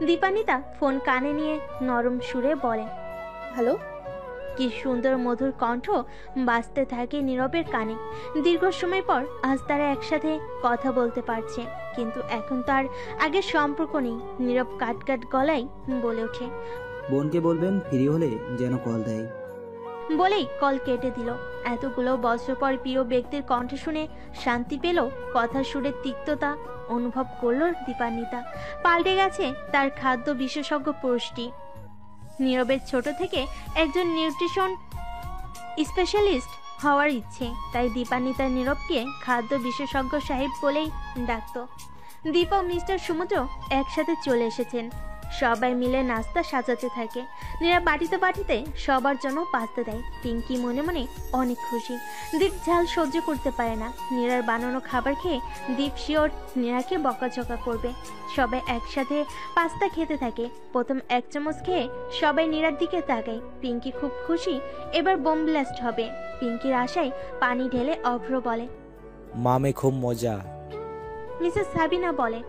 দীপান্বিতা ফোন কানে নিয়ে নরম সুরে বলে,
হ্যালো।
কি সুন্দর মধুর কণ্ঠ বাজতে থাকে নীরবের কানে। দীর্ঘ সময় পর আজ তারা একসাথে কথা বলতে পারছে, কিন্তু এখন তার আগের সম্পর্ক নেই। নীরব কাট কাট গলায় বলে ওঠে,
বোনকে বলবেন ফ্রি হলে যেন কল দেয়।
বলেই কল কেটে দিল। এতগুলো বছর পর প্রিয় ব্যক্তির কণ্ঠ শুনে শান্তি পেল, কথার সুরের তিক্ততা অনুভব করলো দীপান্বিতা। পাল্টে গেছে তার খাদ্য বিশেষজ্ঞ পুরুষটি। নীরবের ছোট থেকে একজন নিউট্রিশন স্পেশালিস্ট হওয়ার ইচ্ছে, তাই দীপান্বিতা নীরবকে খাদ্য বিশেষজ্ঞ সাহেব বলেই ডাকত। দীপ ও মিস্টার সমুদ্র একসাথে চলে এসেছেন। সবাই মিলে নাস্তা সাজাতে থাকে। নীরা বাটিতে বাটিতে সবার জন্য পাস্তা দেয়। পিঙ্কি মনে মনে অনেক খুশি। দীপ ঝাল সহ্য করতে পারে না। নীরার বানানো খাবার খেয়ে দীপ শিওর নীরাকে বকাঝকা করবে। সবাই একসাথে পাস্তা খেতে থাকে। প্রথম 1 চামচ খেয়ে সবাই নীরার দিকে তাকায়। পিঙ্কি খুব খুশি, এবার বোম ব্লাস্ট হবে। পিঙ্কির আশায় পানি ঢেলে অভ্র বলে,
মামি খুব মজা।
মিসেস সাবিনা বলে,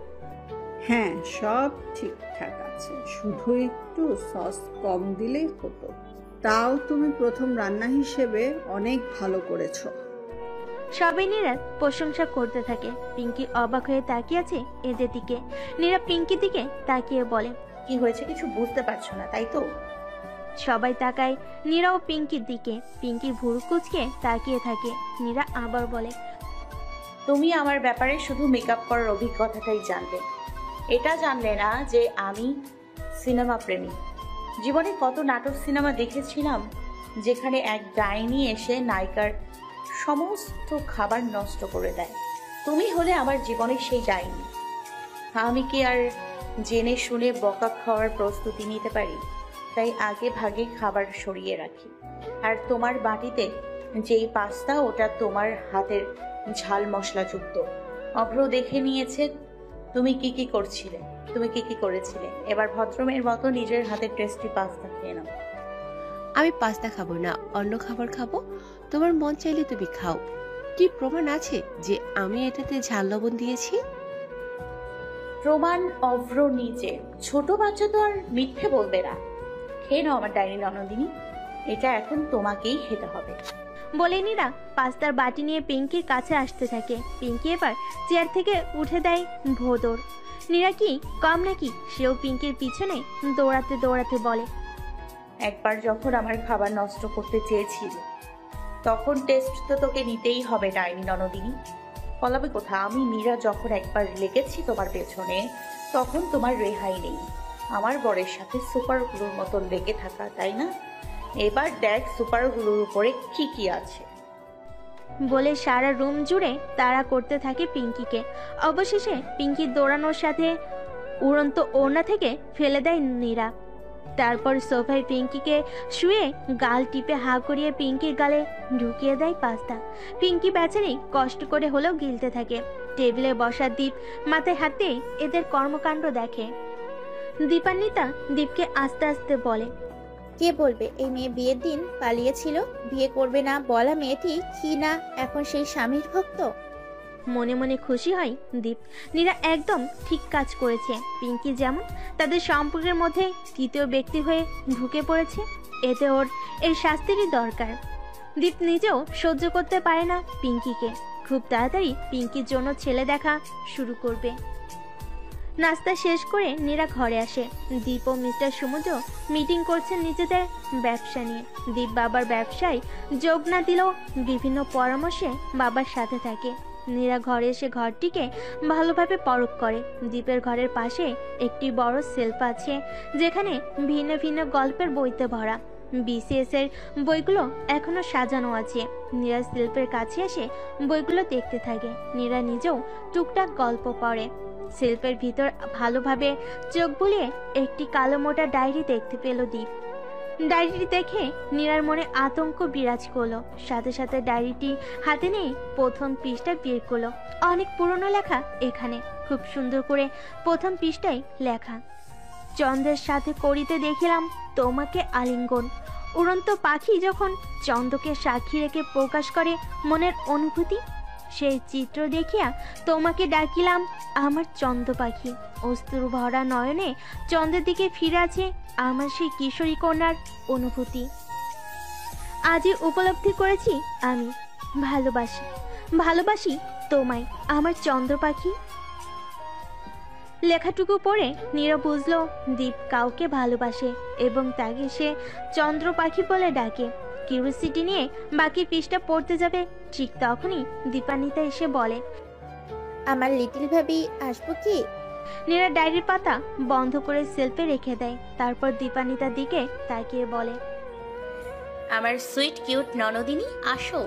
হ্যাঁ সব ঠিকঠাক আছে, শুধু একটু সস কম দিলেই হতো। তাও তুমি প্রথম রান্না হিসেবে অনেক ভালো করেছো।
সবাই নীরার প্রশংসা করতে থাকে। পিঙ্কি অবাক হয়ে তাকিয়ে আছে এদের দিকে। নীরা পিঙ্কির দিকে তাকিয়ে বলে,
কি হয়েছে কিছু বুঝতে পারছো না তাই তো?
সবাই তাকায় নীরা ও পিঙ্কির দিকে। পিঙ্কি ভুরু কুচকে তাকিয়ে থাকে। নীরা আবার বলে,
তুমি আমার ব্যাপারে শুধু মেকআপ করার অভিজ্ঞতাটাই জানলে, এটা জানলে না যে আমি সিনেমা প্রেমী। জীবনে কত নাটক সিনেমা দেখেছিলাম যেখানে এক ডাইনি এসে নায়িকার সমস্ত খাবার নষ্ট করে দেয়। তুমি হলে আমার জীবনের সেই ডাইনি। আমি কি আর জেনে শুনে বকা খাওয়ার প্রস্তুতি নিতে পারি? তাই আগে ভাগে খাবার সরিয়ে রাখি। আর তোমার বাটিতে যেই পাস্তা, ওটা তোমার হাতের ঝাল মশলাযুক্ত। অভ্র দেখে নিয়েছে তুমি কি কি করছিলে, তুমি কি কি করেছিলে। এবার ভদ্রমের মতো নিজের হাতে টেস্টি পাস্তা খেয়ে নাও।
আমি পাস্তা খাবো না, অন্য খাবার খাবো। তোমার মন চাইলে তুমি খাও। কি প্রমাণ আছে যে আমি এটাতে ঝাল লবণ দিয়েছি?
প্রমাণ অভ্র নিজে। ছোট বাচ্চা তো আর মিথ্যে বলবে না। খেয়ে নাও আমার ডাইনি ননদিনী, এটা এখন তোমাকেই খেতে হবে।
বলে নীরা পাস্তার বাটি নিয়ে পিঙ্কির কাছে আসতে থাকে। পিঙ্কি এবার চেয়ার থেকে উঠে দেয় ভোদর। নীরা কি কম নাকি, সেও পিঙ্কির পিছনে দৌড়াতে দৌড়াতে বলে,
একবার যখন আমার খাবার নষ্ট করতে চেয়েছিল তখন টেস্ট তো তোকে নিতেই হবে ডাইনি ননদিনী। বলাবে কোথা? আমি নীরা যখন একবার লেগেছি তোমার পেছনে তখন তোমার রেহাই নেই। আমার বরের সাথে সুপার গ্লুর মতো লেগে থাকা, তাই না? এবার দেখ সুপার গ্লুর উপরে কি কি আছে।
বলে সারা রুম জুড়ে তাড়া করতে থাকে পিঙ্কিকে। অবশেষে পিঙ্কি দৌড়ানোর সাথে উড়ন্ত ওড়না থেকে ফেলে দেয় নীরা। তারপর সোফায় পিঙ্কিকে শুয়ে গাল টিপে হা করিয়ে পিঙ্কির গালে ঢুকিয়ে দেয় পাস্তা। পিঙ্কি বেচারি কষ্ট করে হলেও গিলতে থাকে। টেবিলে বসা দীপ মাথায় হাত দিয়ে এদের কর্মকাণ্ড দেখে। দীপান্বিতা দীপকে আস্তে আস্তে বলে,
কে বলবে এই মেয়ে বিয়ের দিন পালিয়েছিল? বিয়ে করবে না বলা মেয়েটি কি না এখন সেই স্বামীর ভক্ত?
মনে মনে খুশি হয় দীপ। নীরা একদম ঠিক কাজ করেছে। পিঙ্কি যেমন তাদের সম্পর্কের মধ্যে তৃতীয় ব্যক্তি হয়ে ঢুকে পড়েছে, এতে ওর এই শাস্তিরই দরকার। দীপ নিজেও সহ্য করতে পারে না পিঙ্কিকে। খুব তাড়াতাড়ি পিঙ্কির জন্য ছেলে দেখা শুরু করবে। নাস্তা শেষ করে নীরা ঘরে আসে। দীপ ও মিস্টার সমুদ্র মিটিং করছেন নিজেদের ব্যবসা নিয়ে। দীপ বাবার ব্যবসায় যোগ না দিলেও বিভিন্ন পরামর্শে বাবার সাথে থাকে। নীরা ঘরে এসে ঘরটিকে ভালোভাবে পরখ করে। দীপের ঘরের পাশে একটি বড় সেলফ আছে, যেখানে ভিন্ন ভিন্ন গল্পের বইতে ভরা। বিসিএস এর বইগুলো এখনো সাজানো আছে। নীরা সেলফের কাছে এসে বইগুলো দেখতে থাকে। নীরা নিজেও টুকটাক গল্প পড়ে। সেলফের ভিতর ভালোভাবে চোখ বুলিয়ে একটি কালো মোটা ডায়েরি দেখতে পেল দীপ। ডায়েরিটি দেখে নীরার মনে আতঙ্ক বিরাজ করলো। সাথে সাথে ডায়েরিটি হাতে নিয়ে প্রথম পৃষ্ঠা বের করলো। অনেক পুরনো লেখা এখানে। খুব সুন্দর করে প্রথম পৃষ্ঠায় লেখা, চন্দ্রের সাথে করিতে দেখিলাম তোমাকে আলিঙ্গন। উড়ন্ত পাখি যখন চন্দ্রকে সাক্ষী রেখে প্রকাশ করে মনের অনুভূতি, সেই চিত্র দেখিয়া তোমাকে ডাকিলাম আমার চন্দ্র পাখি। অশ্রু ভরা নয়নে চন্দ্রের দিকে ফিরে আছে আমার সেই কিশোরী কন্যার অনুভূতি। আজই উপলব্ধি করেছি আমি ভালোবাসি, ভালোবাসি তোমায় আমার চন্দ্র পাখি। লেখাটুকু পড়ে নীরা বুঝলো দীপ কাউকে ভালোবাসে এবং তাকে সে চন্দ্র পাখি বলে ডাকে। কিউরিসিটি নিয়ে বাকি পৃষ্ঠা পড়তে যাবে, ঠিক তখনই দীপান্বিতা এসে বলে,
আমার লিটল ভাবি আসবো কি?
নীরা ডায়েরির পাতা বন্ধ করে সেলফে রেখে দেয়। তারপর দীপান্বিতার দিকে তাকিয়ে বলে,
আমার সুইট কিউট ননদিনী আসো।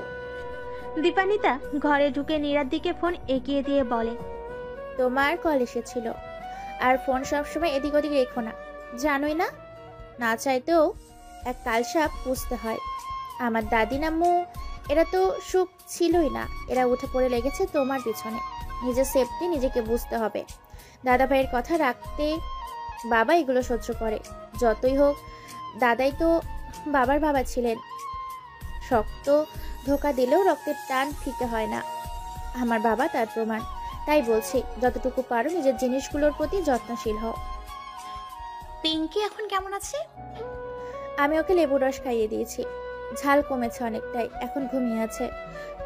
দীপান্বিতা ঘরে ঢুকে নীরার দিকে ফোন এগিয়ে দিয়ে বলে,
তোমার কল এসেছিল, আর ফোন সবসময় এদিক ওদিক রেখো না, জানোই না না চাইতেও এক কালসাপ পুষতে হয়। আমার দাদি নাম্মু এরা তো সুখ ছিলই না, এরা উঠে পড়ে লেগেছে তোমার পিছনে। নিজের সেফটি নিজেকে বুঝতে হবে। দাদা ভাইয়ের কথা রাখতে বাবা এগুলো সহ্য করে। যতই হোক দাদাই তো বাবার বাবা ছিলেন। শক্ত ধোকা দিলেও রক্তের টান ফিকে হয় না। আমার বাবা তার প্রমাণ। তাই বলছি যতটুকু পারো নিজের জিনিসগুলোর প্রতি যত্নশীল হও। পিঙ্কি এখন কেমন আছে? আমি ওকে লেবু রস খাইয়ে দিয়েছি, ঝাল কমেছে অনেকটাই, এখন ঘুমিয়ে আছে।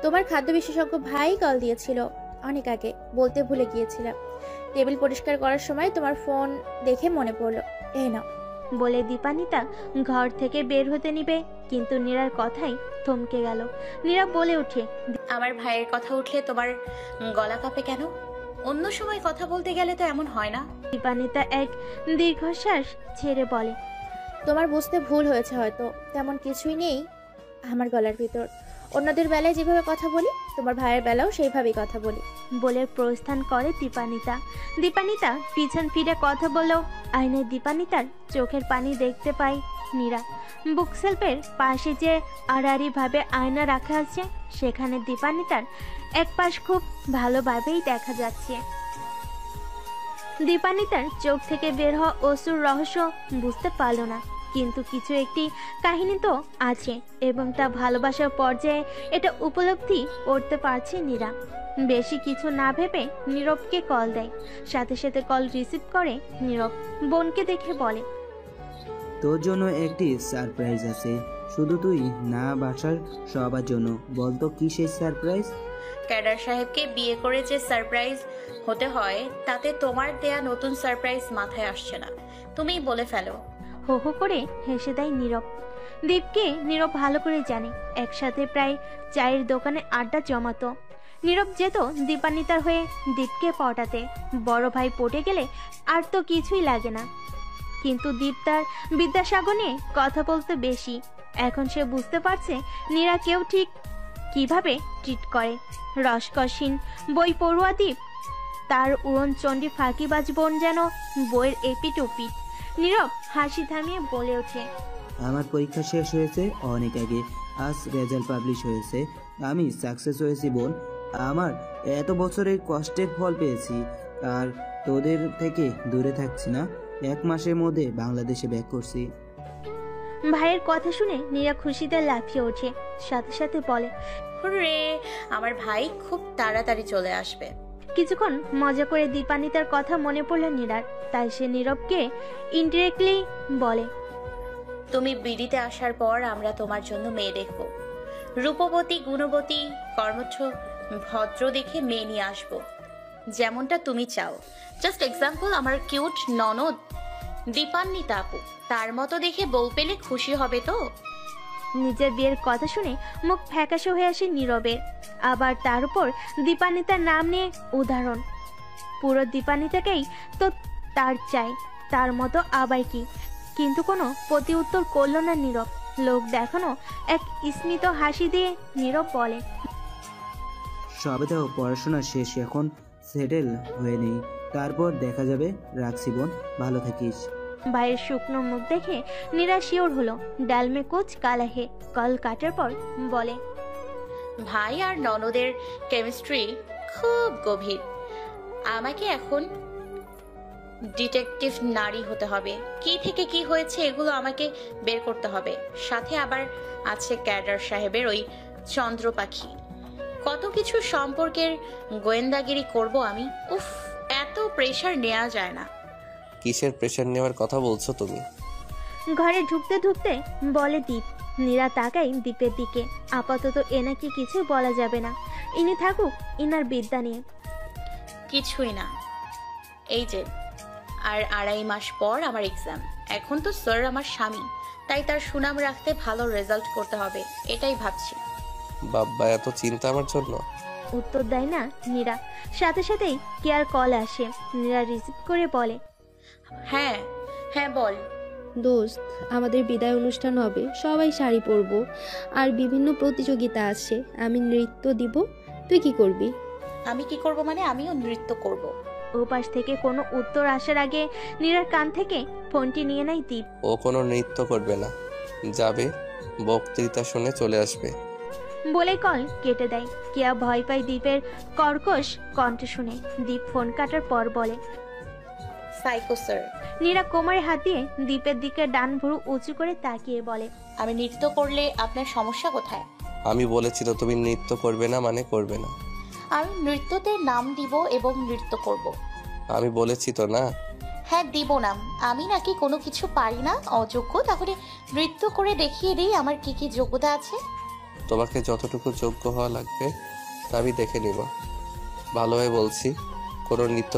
তোমার খাদ্য বিশেষজ্ঞ ভাই কল দিয়েছিল অনেক আগে, বলতে ভুলে গিয়েছিলাম। টেবিল পরিষ্কার করার সময় তোমার ফোন দেখে মনে পড়লো, এই নাও।
বলে দীপান্বিতা ঘর থেকে বের হতে নিবে, কিন্তু নীরার কথাই থমকে গেল। নীরা বলে ওঠে,
আমার ভাইয়ের কথা উঠলে তোমার গলা কাঁপে কেন? অন্য সময় কথা বলতে গেলে তো এমন হয় না।
দীপান্বিতা এক দীর্ঘশ্বাস ছেড়ে বলে,
তোমার বুঝতে ভুল হয়েছে হয়তো, তেমন কিছুই নেই আমার গলার ভিতর। অন্যদের বেলায় যেভাবে কথা বলি তোমার ভাইয়ের বেলাও সেইভাবেই কথা বলি।
বলে প্রস্থান করে দীপান্বিতা। দীপান্বিতা পিছন ফিরে কথা বললেও আয়নায় দীপান্বিতার চোখের পানি দেখতে পায় নীরা। বুক সেলফের পাশে যে আড়াআড়ি ভাবে আয়না রাখা আছে, সেখানে দীপান্বিতার এক পাশ খুব ভালোভাবেই দেখা যাচ্ছে। দীপান্বিতার চোখ থেকে বের হওয়া অশ্রুর রহস্য বুঝতে পারল না, কিন্তু কিছু একটি কাহিনী তো আছে এবং তা ভালোবাসার পর্যায়ে এটা উপলব্ধি করতে পারছে নীরা। বেশি কিছু না ভেবে নীরবকে কল দেয়। সাথে সাথে কল রিসিভ করে নীরব বোনকে দেখে বলে,
তোর জন্য একটি সারপ্রাইজ আছে, শুধু তুই না বাসার সবার জন্য। বলতো কি সেই সারপ্রাইজ?
ক্যাডার সাহেবকে বিয়ে করে যে সারপ্রাইজ হতে হয়, তাতে তোমার দেয়া নতুন সারপ্রাইজ মাথায় আসছে না, তুমিই বলে ফেলো।
হো হো করে হেসে দেয় নীরব। দীপকে নীরব ভালো করে জানে, একসাথে প্রায় চায়ের দোকানে আড্ডা জমাতো। নীরব যেত দীপান্বিতার হয়ে দীপকে পটাতে। বড় ভাই পটে গেলে আর তো কিছুই লাগে না, কিন্তু দীপ তার বিদ্যাসাগর নিয়ে কথা বলতে বেশি। এখন সে বুঝতে পারছে নীরা কেউ ঠিক কিভাবে ট্রিট করে। রসকসীন বই পড়ুয়া দ্বীপ, তার উড়নচণ্ডী ফাঁকিবাজ বোন যেন বইয়ের এপিট ওপিট। নীরব হাসি থামিয়ে বলে ওঠে,
আমার পরীক্ষা শেষ হয়েছে অনেক আগে, আজ রেজাল্ট পাবলিশ হয়েছে, আমি সাকসেস হয়েছি বোন। আমার এত বছরের কষ্টের ফল পেয়েছি, আর তোদের থেকে দূরে থাকছি না। 1 মাসের মধ্যে বাংলাদেশে ব্যাক করছি।
ভাইয়ের কথা শুনে নীরা খুশিতে লাফিয়ে ওঠে, সাথে সাথে বলে,
রে আমার ভাই খুব তাড়াতাড়ি চলে আসবে।
কিছুক্ষণ মজা করে দীপান্বিতার কথা মনে পড়ল নীরার, তাই সে নীরবকে ইনডিরেক্টলি বলে,
তুমি বিড়িতে আসার পর আমরা তোমার জন্য মেয়ে দেখব, রূপবতী, গুণবতী, কর্মঠ, ভদ্র দেখে মেয়ে নিয়ে আসবো, যেমনটা তুমি চাও। জাস্ট এক্সাম্পল, আমার কিউট ননদ দীপান্বিতা আপু, তার মতো দেখে বউ পেলে খুশি হবে তো?
নিজের বিয়ের কথা শুনে মুখ ফ্যাকাশে হয়ে আসে নীরবের। আবার তার উপর দীপান্বিতার নাম নিয়ে উদাহরণ। পুরো দীপান্বিতাকেই তো তার চাই, তার মতো আবার কি। কিন্তু কোনো প্রতি উত্তর করল না নীরব। লোক দেখানো এক স্মিত হাসি দিয়ে নীরব বলে,
সবে তো পড়াশোনা শেষ, এখন সেটেল হয়ে নেই, তারপর দেখা যাবে। রাখছি বোন, ভালো থাকিস।
ভাইয়ের শুকনো মুখ দেখে নীরা শিওর হলো। ডালমে কোচ কালা হে। কল কাটার পর বলে,
ভাই আর ননদের কেমিস্ট্রি খুব গভীর। আমাকে এখন ডিটেকটিভ নারী হতে হবে। কি থেকে কি হয়েছে এগুলো আমাকে বের করতে হবে। সাথে আবার আছে ক্যাডার সাহেবের ওই চন্দ্র পাখি। কত কিছু সম্পর্কের গোয়েন্দাগিরি করব আমি। উফ, এত প্রেশার নেওয়া যায় না।
কিসের প্রেশার নেওয়ার কথা বলছো তুমি?
ঘরে ঢুকতে ঢুকতে বলে দীপ। নীরা তাকাই দীপের দিকে। আপাতত এনাকে কিছু বলা যাবে না, ইনি থাকুক ইনার বিদ্যা নিয়ে।
কিছুই না, এই যে আর 2.5 মাস পর আমার এক্সাম। এখন তো স্যার আমার স্বামী, তাই তার সুনাম রাখতে ভালো রেজাল্ট করতে হবে, এটাই ভাবছি।
বাবা, এত চিন্তা আমার জন্য?
উত্তর দেয় না নীরা। সাথে সাথেই কেয়ার কল আসে। নীরা রিসিভ করে বলে,
হ্যাঁ হ্যাঁ বল।
দোস্ত, আমাদের বিদায় অনুষ্ঠান হবে, সবাই শাড়ি পরবো, আর বিভিন্ন প্রতিযোগিতা আছে। আমি নৃত্য দিব, তুই কি করবি?
আমি কি করব মানে? আমিও নৃত্য করব।
ওপাশ থেকে কোনো উত্তর আসার আগে নীরার কান থেকে ফোনটি নিয়ে নেয় দীপ।
ও কোনো নৃত্য করবে না, যাবে বক্তৃতা শুনে চলে আসবে
বলে কল কেটে দেয়। কেয়া ভয় পায় দীপের কর্কশ কণ্ঠ শুনে। দীপ ফোন কাটার পর বলে,
সাইকো স্যার।
নীরা কোমরে হাত দিয়ে দীপের দিকে ডান ভুরু উঁচু করে তাকিয়ে বলে,
আমি নৃত্য করলে আপনার সমস্যা কোথায়?
আমি বলেছি তো তুমি নৃত্য করবে না মানে করবে না।
আমি নৃত্যতে নাম দিব এবং নৃত্য করব।
আমি বলেছি তো না।
হ্যাঁ দিব নাম। আমি নাকি কোনো কিছু পারি না, অযোগ্য। তাহলে নৃত্য করে দেখিয়ে দিই আমার কি কি যোগ্যতা আছে।
তোমাকে যতটুকু যোগ্য হওয়া লাগবে তা আমি দেখে নিব। ভালোভাবে বলছি, কোনো নৃত্য